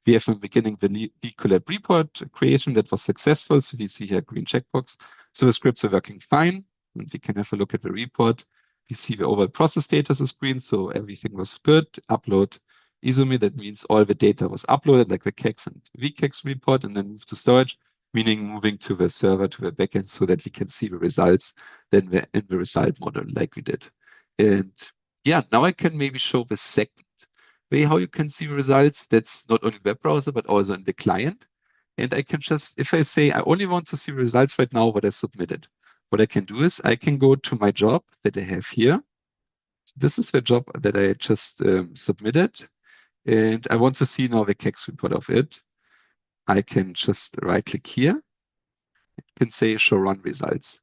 We have in the beginning the VCollab report creation that was successful. So we see here a green checkbox. So the scripts are working fine. And we can have a look at the report. We see the overall process status is green. So everything was good. Upload ISOME. That means all the data was uploaded, like the CAX and VCAX report, and then move to storage, meaning moving to the server, to the backend, so that we can see the results then in the result model like we did. And yeah, now I can maybe show the second way how you can see results. That's not only web browser, but also in the client. And I can just, if I say I only want to see results right now, what I submitted, what I can do is I can go to my job that I have here. This is the job that I just submitted. And I want to see now the CAX report of it. I can just right click here. I can say show run results.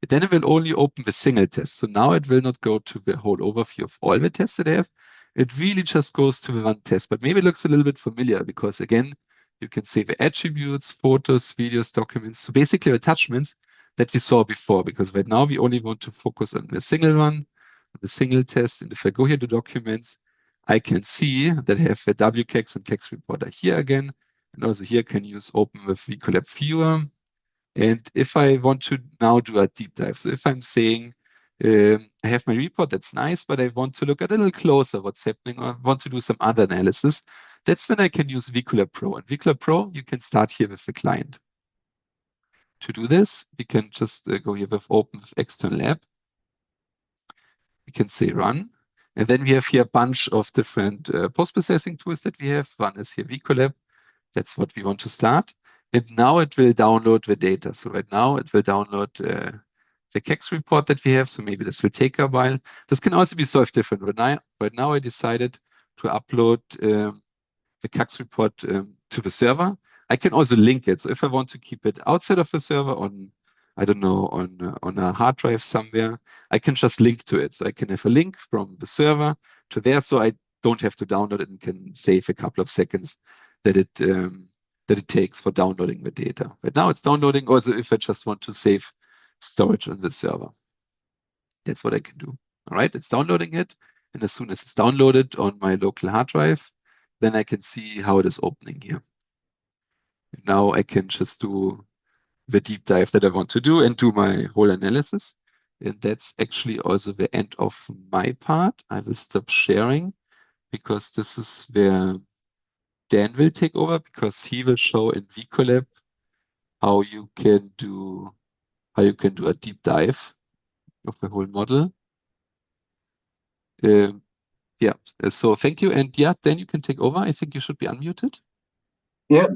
Then it will only open the single test. So now it will not go to the whole overview of all the tests that I have. It really just goes to the one test. But maybe it looks a little bit familiar because, again, you can see the attributes, photos, videos, documents. So basically attachments that we saw before, because right now we only want to focus on the single one, the single test. And if I go here to documents, I can see that I have the WCAX and CAX reporter here again. And also here can use open with VCollab Viewer. And if I want to now do a deep dive, so if I'm saying I have my report, that's nice, but I want to look a little closer what's happening, or I want to do some other analysis, that's when I can use VCollab Pro. And VCollab Pro, you can start here with the client. To do this, we can just go here with open with external app. We can say run. And then we have here a bunch of different post-processing tools that we have. One is here VCollab. That's what we want to start. And now it will download the data. So right now it will download the CACs report that we have. So maybe this will take a while. This can also be solved different. Right now I decided to upload the CACs report to the server. I can also link it. So if I want to keep it outside of the server on, I don't know, on a hard drive somewhere, I can just link to it. So I can have a link from the server to there, so I don't have to download it and can save a couple of seconds that it takes for downloading the data. Right now it's downloading. Also, if I just want to save storage on the server, that's what I can do. All right, it's downloading it, and as soon as it's downloaded on my local hard drive, then I can see how it is opening here. Now I can just do the deep dive that I want to do and do my whole analysis. And that's actually also the end of my part. I will stop sharing because this is where Dan will take over, because he will show in VCollab how you can do a deep dive of the whole model. Yeah, so thank you. And yeah, Dan, you can take over. I think you should be unmuted. Yep.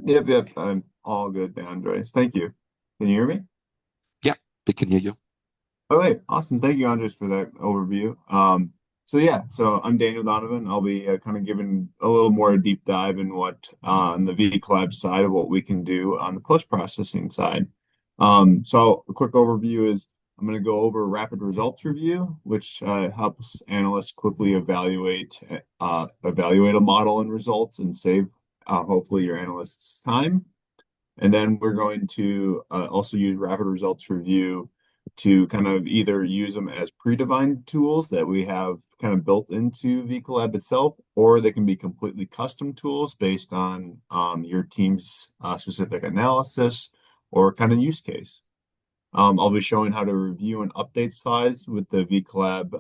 I'm all good, Andres. Thank you. Can you hear me? Yeah, they can hear you. Okay, awesome. Thank you, Andres, for that overview. So I'm Daniel Donovan. I'll be kind of giving a little more deep dive in what on the VCollab side of what we can do on the post-processing side. So a quick overview is I'm going to go over rapid results review, which helps analysts quickly evaluate a model and results and save hopefully your analyst's time. And then we're going to also use rapid results review to kind of either use them as predefined tools that we have kind of built into VCollab itself, or they can be completely custom tools based on your team's specific analysis or kind of use case. I'll be showing how to review and update slides with the VCollab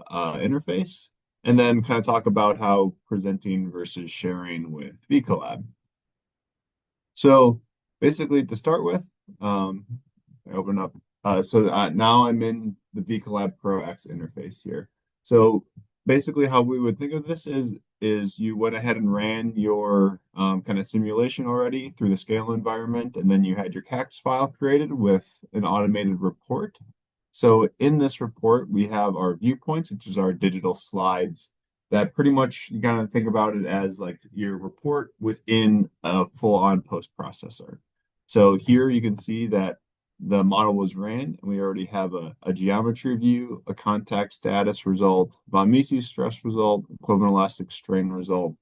interface, and then kind of talk about how presenting versus sharing with VCollab. So basically, to start with, I open up. Now I'm in the VCollab Pro X interface here. So basically, how we would think of this is you went ahead and ran your kind of simulation already through the SCALE environment, and then you had your CACs file created with an automated report. So in this report, we have our viewpoints, which is our digital slides that pretty much you kind of think about it as like your report within a full-on post-processor. So here you can see that the model was ran, and we already have a geometry view, a contact status result, von Mises stress result, equivalent elastic strain result,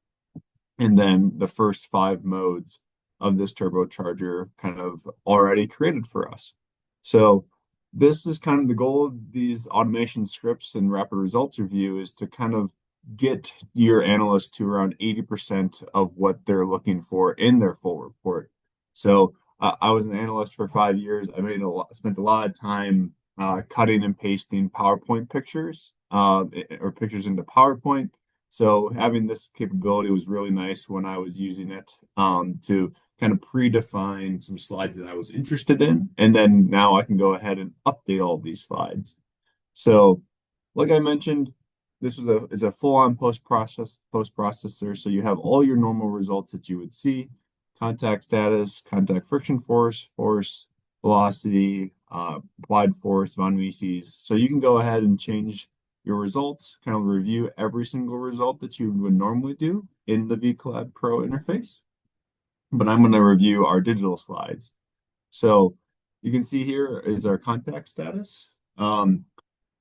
and then the first 5 modes of this turbocharger kind of already created for us. So this is kind of the goal of these automation scripts and rapid results review, is to kind of get your analyst to around 80% of what they're looking for in their full report. So I was an analyst for 5 years. I spent a lot of time cutting and pasting PowerPoint pictures or pictures into PowerPoint. So having this capability was really nice when I was using it to kind of predefine some slides that I was interested in. And then now I can go ahead and update all these slides. So like I mentioned, this is a full-on post-processor. So you have all your normal results that you would see: contact status, contact friction force, velocity, applied force, von Mises. So you can go ahead and change your results, kind of review every single result that you would normally do in the VCollab Pro interface. But I'm going to review our digital slides. So you can see here is our contact status.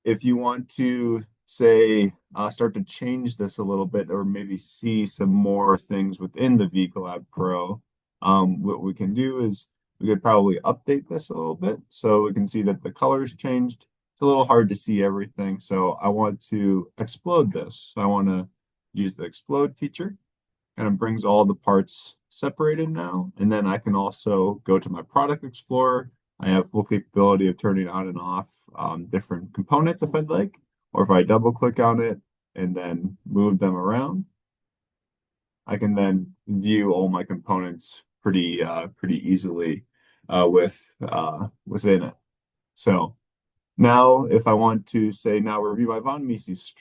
If you want to say start to change this a little bit, or maybe see some more things within the VCollab Pro, what we can do is we could probably update this a little bit so we can see that the colors changed. It's a little hard to see everything, so I want to explode this. So I want to use the explode feature. Kind of brings all the parts separated now, and then I can also go to my product explorer. I have full capability of turning on and off different components if I'd like, or if I double click on it and then move them around, I can then view all my components pretty easily within it. So now if I want to say now review my von Mises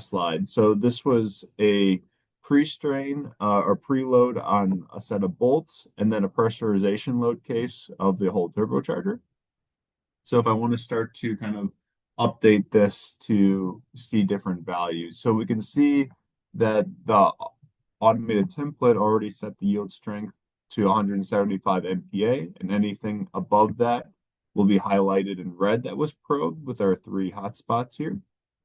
slide. So this was a pre-strain or preload on a set of bolts, and then a pressurization load case of the whole turbocharger. So if I want to start to kind of update this to see different values, so we can see that the automated template already set the yield strength to 175 MPa, and anything above that will be highlighted in red that was probed with our 3 hotspots here.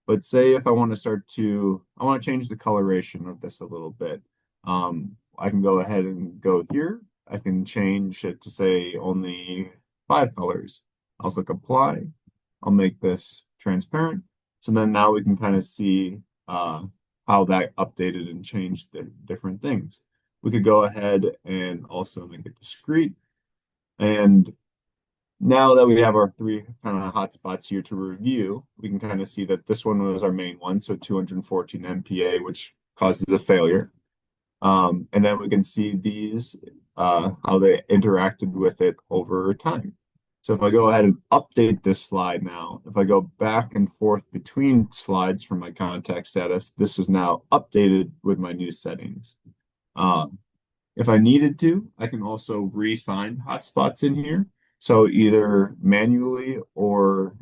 But say if I want to change the coloration of this a little bit. I can go ahead and go here. I can change it to say only 5 colors. I'll click apply. I'll make this transparent. So then now we can kind of see how that updated and changed the different things. We could go ahead and also make it discrete. And now that we have our 3 kind of hotspots here to review, we can kind of see that this one was our main one, so 214 MPa, which causes a failure. And then we can see these, how they interacted with it over time. So if I go ahead and update this slide now, if I go back and forth between slides from my contact status, this is now updated with my new settings. If I needed to, I can also refine hotspots in here. So either manually or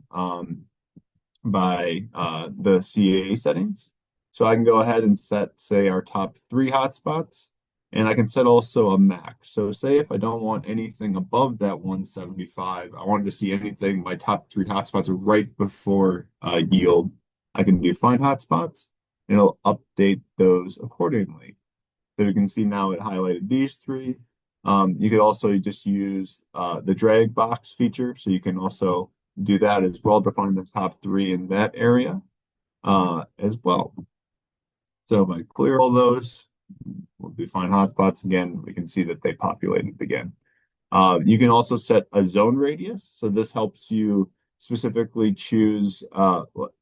by the CA settings. So I can go ahead and set, say, our top 3 hotspots, and I can set also a max. So say if I don't want anything above that 175, I wanted to see anything, my top 3 hotspots are right before yield, I can do find hotspots, and it'll update those accordingly. So you can see now it highlighted these 3. You could also just use the drag box feature, so you can also do that as well, define the top 3 in that area as well. So if I clear all those, we'll define hotspots again, we can see that they populated again. You can also set a zone radius, so this helps you specifically choose,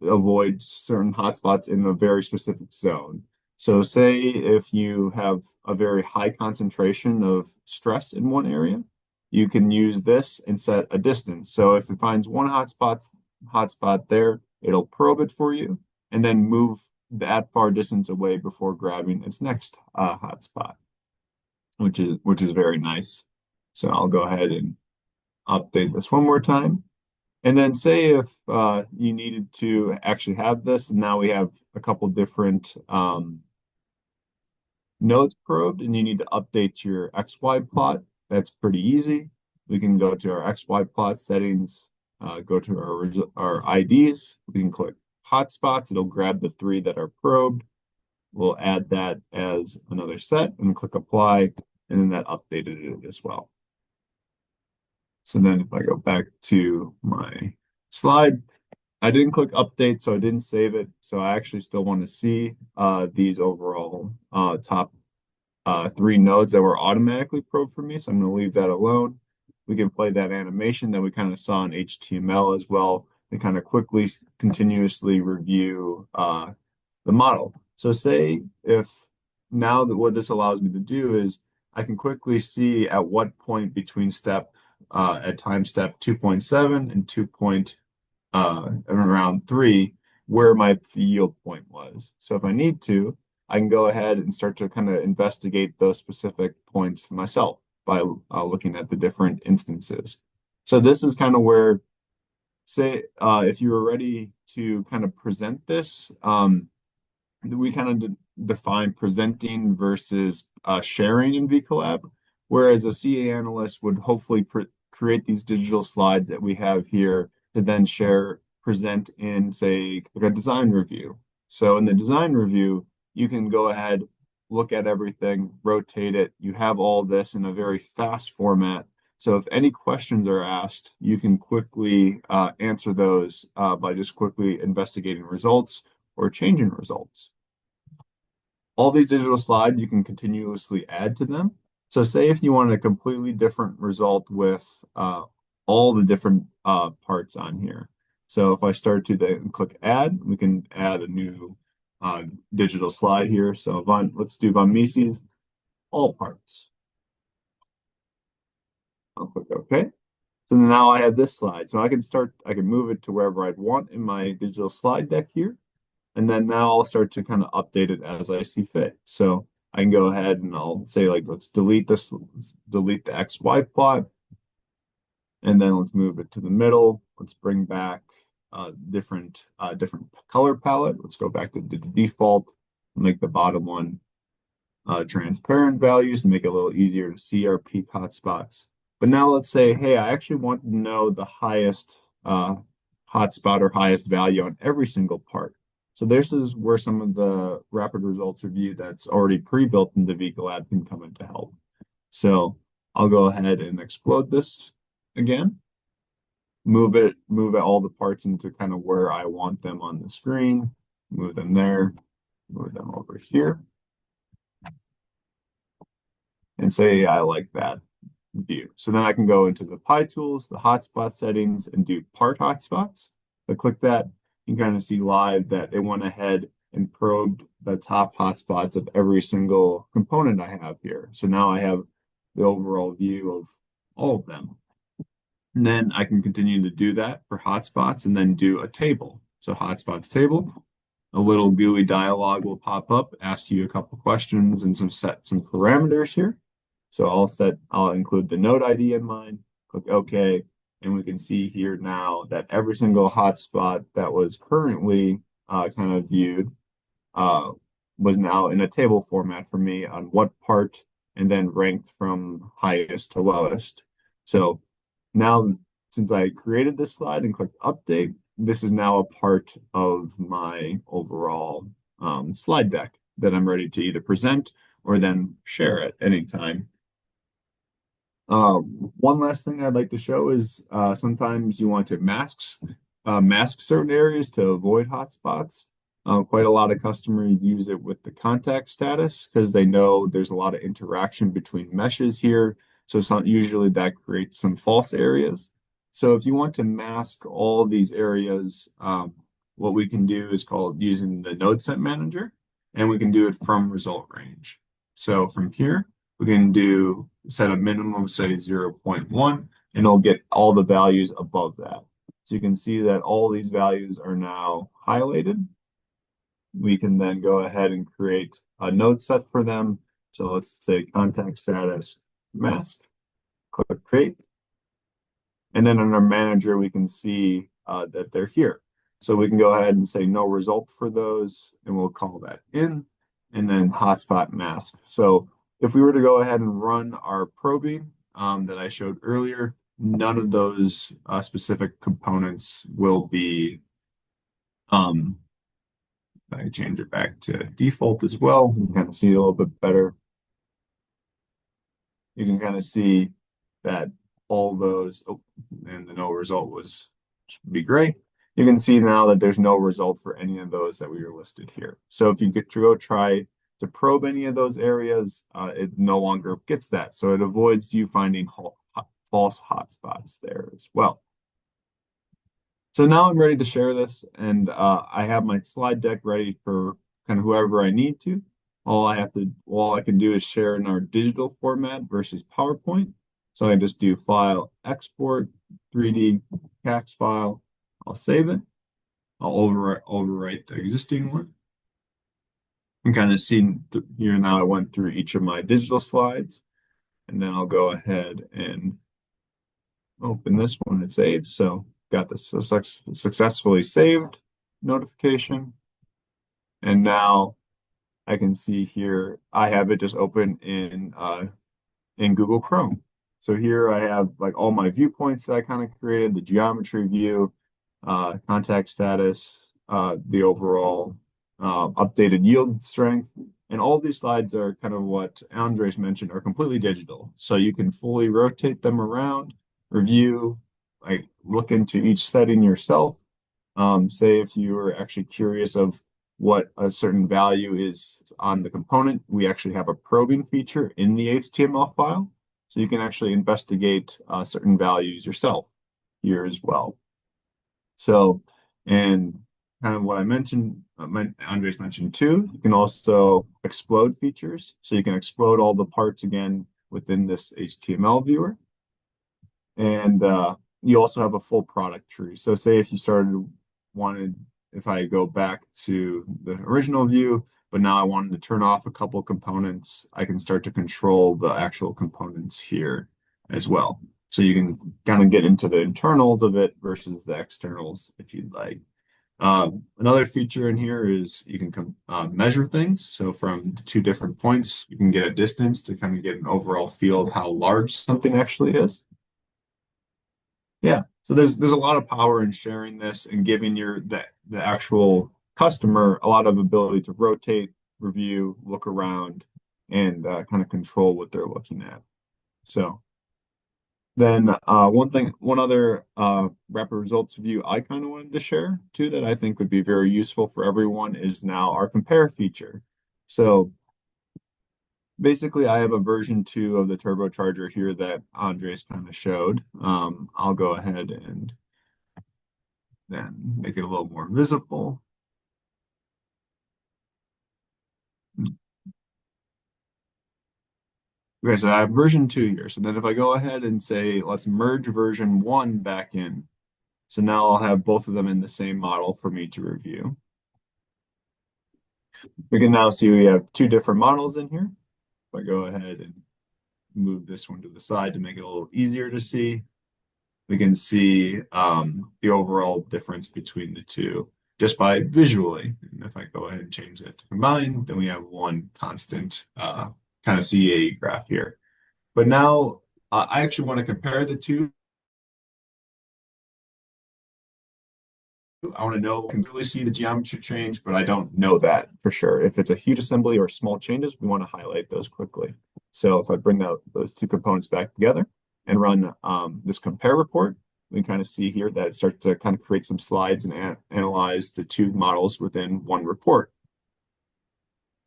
avoid certain hotspots in a very specific zone. So say if you have a very high concentration of stress in one area, you can use this and set a distance. So if it finds one hotspot there, it'll probe it for you and then move that far distance away before grabbing its next hotspot, which is very nice. So I'll go ahead and update this one more time. And then say if you needed to actually have this, and now we have a couple different nodes probed, and you need to update your XY plot. That's pretty easy. We can go to our XY plot settings, go to our IDs. We can click hotspots. It'll grab the 3 that are probed. We'll add that as another set and click apply, and then that updated it as well. So then if I go back to my slide, I didn't click update, so I didn't save it. So I actually still want to see these overall top 3 nodes that were automatically probed for me. So I'm going to leave that alone. We can play that animation that we kind of saw in HTML as well, and kind of quickly, continuously review the model. So say if now that what this allows me to do is I can quickly see at what point between at time step 2.7 and around 3 where my yield point was. So if I need to, I can go ahead and start to kind of investigate those specific points myself by looking at the different instances. So this is kind of where, say, if you were ready to kind of present this, we kind of define presenting versus sharing in VCollab, whereas a CA analyst would hopefully create these digital slides that we have here to then present in, say, like a design review. So in the design review, you can go ahead, look at everything, rotate it. You have all this in a very fast format. So if any questions are asked, you can quickly answer those by just quickly investigating results or changing results. All these digital slides, you can continuously add to them. So say if you want a completely different result with all the different parts on here. So if I start to then click add, we can add a new digital slide here. So let's do von Mises, all parts. I'll click OK. So now I have this slide. So I can move it to wherever I'd want in my digital slide deck here. And then now I'll start to kind of update it as I see fit. So I can go ahead and I'll say like, let's delete this, let's delete the XY plot. And then let's move it to the middle. Let's bring back different color palette. Let's go back to the default, make the bottom one transparent values to make it a little easier to see our peak hotspots. But now let's say, hey, I actually want to know the highest hotspot or highest value on every single part. So this is where some of the rapid results review that's already pre-built into VCollab can come in to help. So I'll go ahead and explode this again, move all the parts into kind of where I want them on the screen, move them there, move them over here, and say I like that view. So then I can go into the Pi tools, the hotspot settings, and do part hotspots. I click that, you can kind of see live that it went ahead and probed the top hotspots of every single component I have here. So now I have the overall view of all of them. And then I can continue to do that for hotspots and then do a table. So hotspots table, a little GUI dialog will pop up, ask you a couple questions and set some parameters here. So I'll include the node ID in mine, click OK, and we can see here now that every single hotspot that was currently kind of viewed was now in a table format for me on what part and then ranked from highest to lowest. So now, since I created this slide and clicked update, this is now a part of my overall slide deck that I'm ready to either present or then share at any time. One last thing I'd like to show is sometimes you want to mask certain areas to avoid hotspots. Quite a lot of customers use it with the contact status because they know there's a lot of interaction between meshes here. So usually that creates some false areas. So if you want to mask all of these areas, what we can do is called using the node set manager, and we can do it from result range. So from here, we can set a minimum, say 0.1, and it'll get all the values above that. So you can see that all these values are now highlighted. We can then go ahead and create a node set for them. So let's say contact status mask, click create. And then in our manager, we can see that they're here. So we can go ahead and say no result for those, and we'll call that in, and then hotspot mask. So if we were to go ahead and run our probing that I showed earlier, none of those specific components will be, I change it back to default as well. You can kind of see it a little bit better. You can kind of see that all those, and the no result should be great. You can see now that there's no result for any of those that we were listed here. So if you get to go try to probe any of those areas, it no longer gets that. So it avoids you finding false hotspots there as well. So now I'm ready to share this, and I have my slide deck ready for kind of whoever I need to. All I can do is share in our digital format versus PowerPoint. So I just do File, Export, 3D CAX file. I'll save it. I'll overwrite the existing one. You can kind of see here now I went through each of my digital slides, and then I'll go ahead and open this one and save. So got this successfully saved notification. And now I can see here, I have it just open in Google Chrome. So here I have like all my viewpoints that I kind of created, the geometry view, contact status, the overall updated yield strength. And all these slides are kind of what Andres mentioned are completely digital. So you can fully rotate them around, review, like look into each setting yourself. Say if you were actually curious of what a certain value is on the component, we actually have a probing feature in the HTML file. So you can actually investigate certain values yourself here as well. So, and kind of what I mentioned, Andres mentioned too, you can also explode features. So you can explode all the parts again within this HTML viewer. And you also have a full product tree. So say if you wanted if I go back to the original view, but now I wanted to turn off a couple components, I can start to control the actual components here as well. So you can kind of get into the internals of it versus the externals if you'd like. Another feature in here is you can measure things. So from 2 different points, you can get a distance to kind of get an overall feel of how large something actually is. Yeah, so there's a lot of power in sharing this and giving the actual customer a lot of ability to rotate, review, look around, and kind of control what they're looking at. So then one other rapid results view I kind of wanted to share too that I think would be very useful for everyone is now our compare feature. So basically, I have a version 2 of the turbocharger here that Andres kind of showed. I'll go ahead and then make it a little more visible. Okay, so I have version 2 here. So then if I go ahead and say, let's merge version 1 back in. So now I'll have both of them in the same model for me to review. We can now see we have 2 different models in here. If I go ahead and move this one to the side to make it a little easier to see, we can see the overall difference between the two just by visually. And if I go ahead and change that to combine, then we have one constant kind of CA graph here. But now I actually want to compare the two. I want to know, I can really see the geometry change, but I don't know that for sure. If it's a huge assembly or small changes, we want to highlight those quickly. So if I bring out those 2 components back together and run this compare report, we can kind of see here that it starts to kind of create some slides and analyze the 2 models within one report.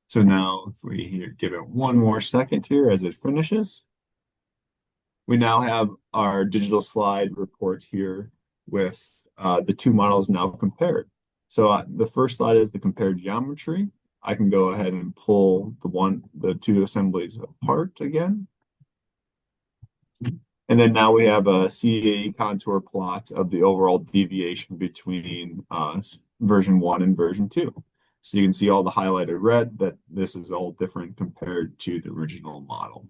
So now if we here give it one more second here as it finishes, we now have our digital slide report here with the 2 models now compared. So the first slide is the compared geometry. I can go ahead and pull the 2 assemblies apart again. And then now we have a CA contour plot of the overall deviation between version 1 and version 2. So you can see all the highlighted red that this is all different compared to the original model.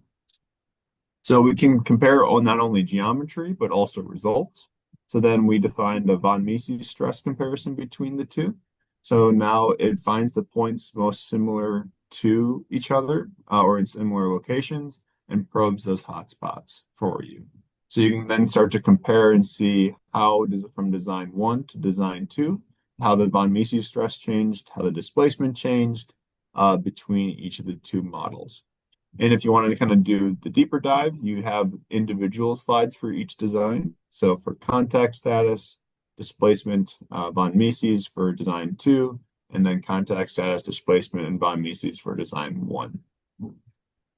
So we can compare not only geometry, but also results. So then we define the von Mises stress comparison between the 2. So now it finds the points most similar to each other or in similar locations and probes those hotspots for you. So you can then start to compare and see how does it from design 1 to design 2, how the von Mises stress changed, how the displacement changed between each of the 2 models. And if you wanted to kind of do the deeper dive, you have individual slides for each design. So for contact status, displacement, von Mises for design 2, and then contact status, displacement, and von Mises for design 1.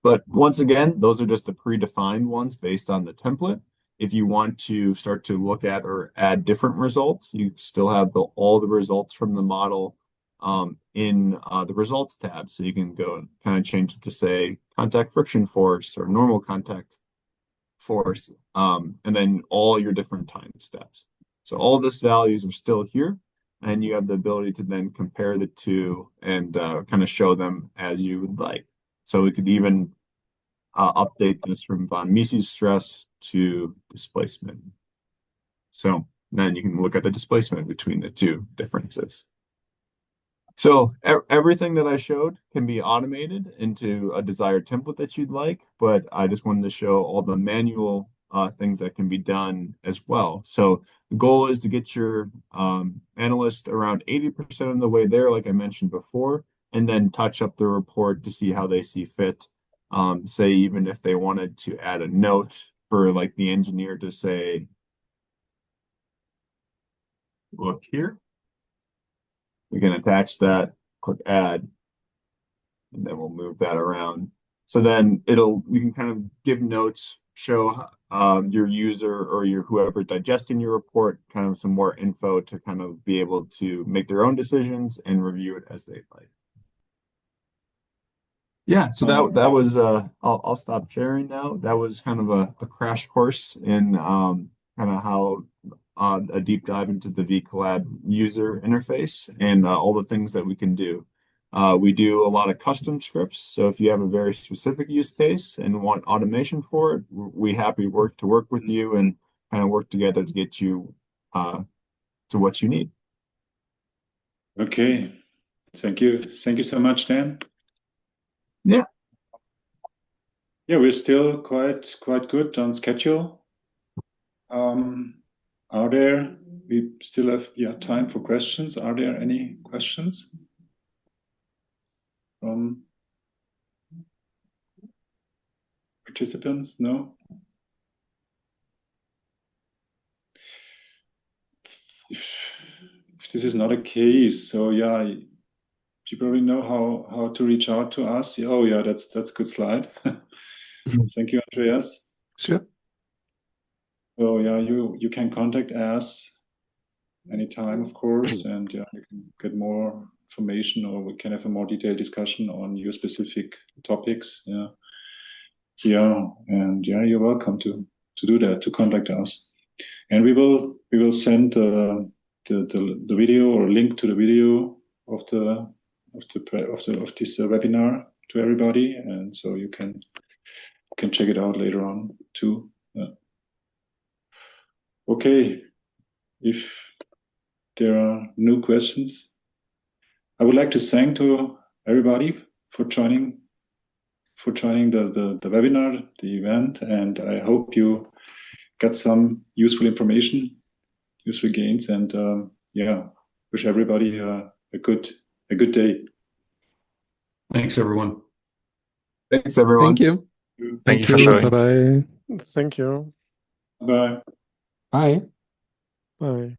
But once again, those are just the predefined ones based on the template. If you want to start to look at or add different results, you still have all the results from the model in the results tab. So you can go and kind of change it to say contact friction force or normal contact force, and then all your different time steps. So all of these values are still here, and you have the ability to then compare the 2 and kind of show them as you would like. So we could even update this from von Mises stress to displacement. So then you can look at the displacement between the 2 differences. So everything that I showed can be automated into a desired template that you'd like, but I just wanted to show all the manual things that can be done as well. So the goal is to get your analyst around 80% of the way there, like I mentioned before, and then touch up the report to see how they see fit. Say even if they wanted to add a note for like the engineer to say, look here. We can attach that, click add, and then we'll move that around. So then you can kind of give notes, show your user or whoever digesting your report kind of some more info to kind of be able to make their own decisions and review it as they like. Yeah, so that was I'll stop sharing now. That was kind of a crash course in kind of how a deep dive into the VCollab user interface and all the things that we can do. We do a lot of custom scripts. So if you have a very specific use case and want automation for it, we happy to work with you and kind of work together to get you to what you need. Okay. Thank you. Thank you so much, Dan. Yeah. Yeah, we're still quite good on schedule. We still have time for questions. Are there any questions from participants? No? If this is not a case, so yeah, you probably know how to reach out to us. Oh yeah, that's a good slide. Thank you, Andreas. Sure. So yeah, you can contact us anytime, of course, and yeah, you can get more information, or we can have a more detailed discussion on your specific topics. And you're welcome to do that, to contact us, and we will send the video or link to the video of this webinar to everybody, and so you can check it out later on too. Okay, if there are no questions, I would like to thank to everybody for joining the webinar, the event, and I hope you got some useful information, useful gains, and wish everybody a good day. Thanks, everyone. Thanks, everyone. Thank you. Thank you for showing. Bye-bye. Thank you. Bye. Bye. Bye.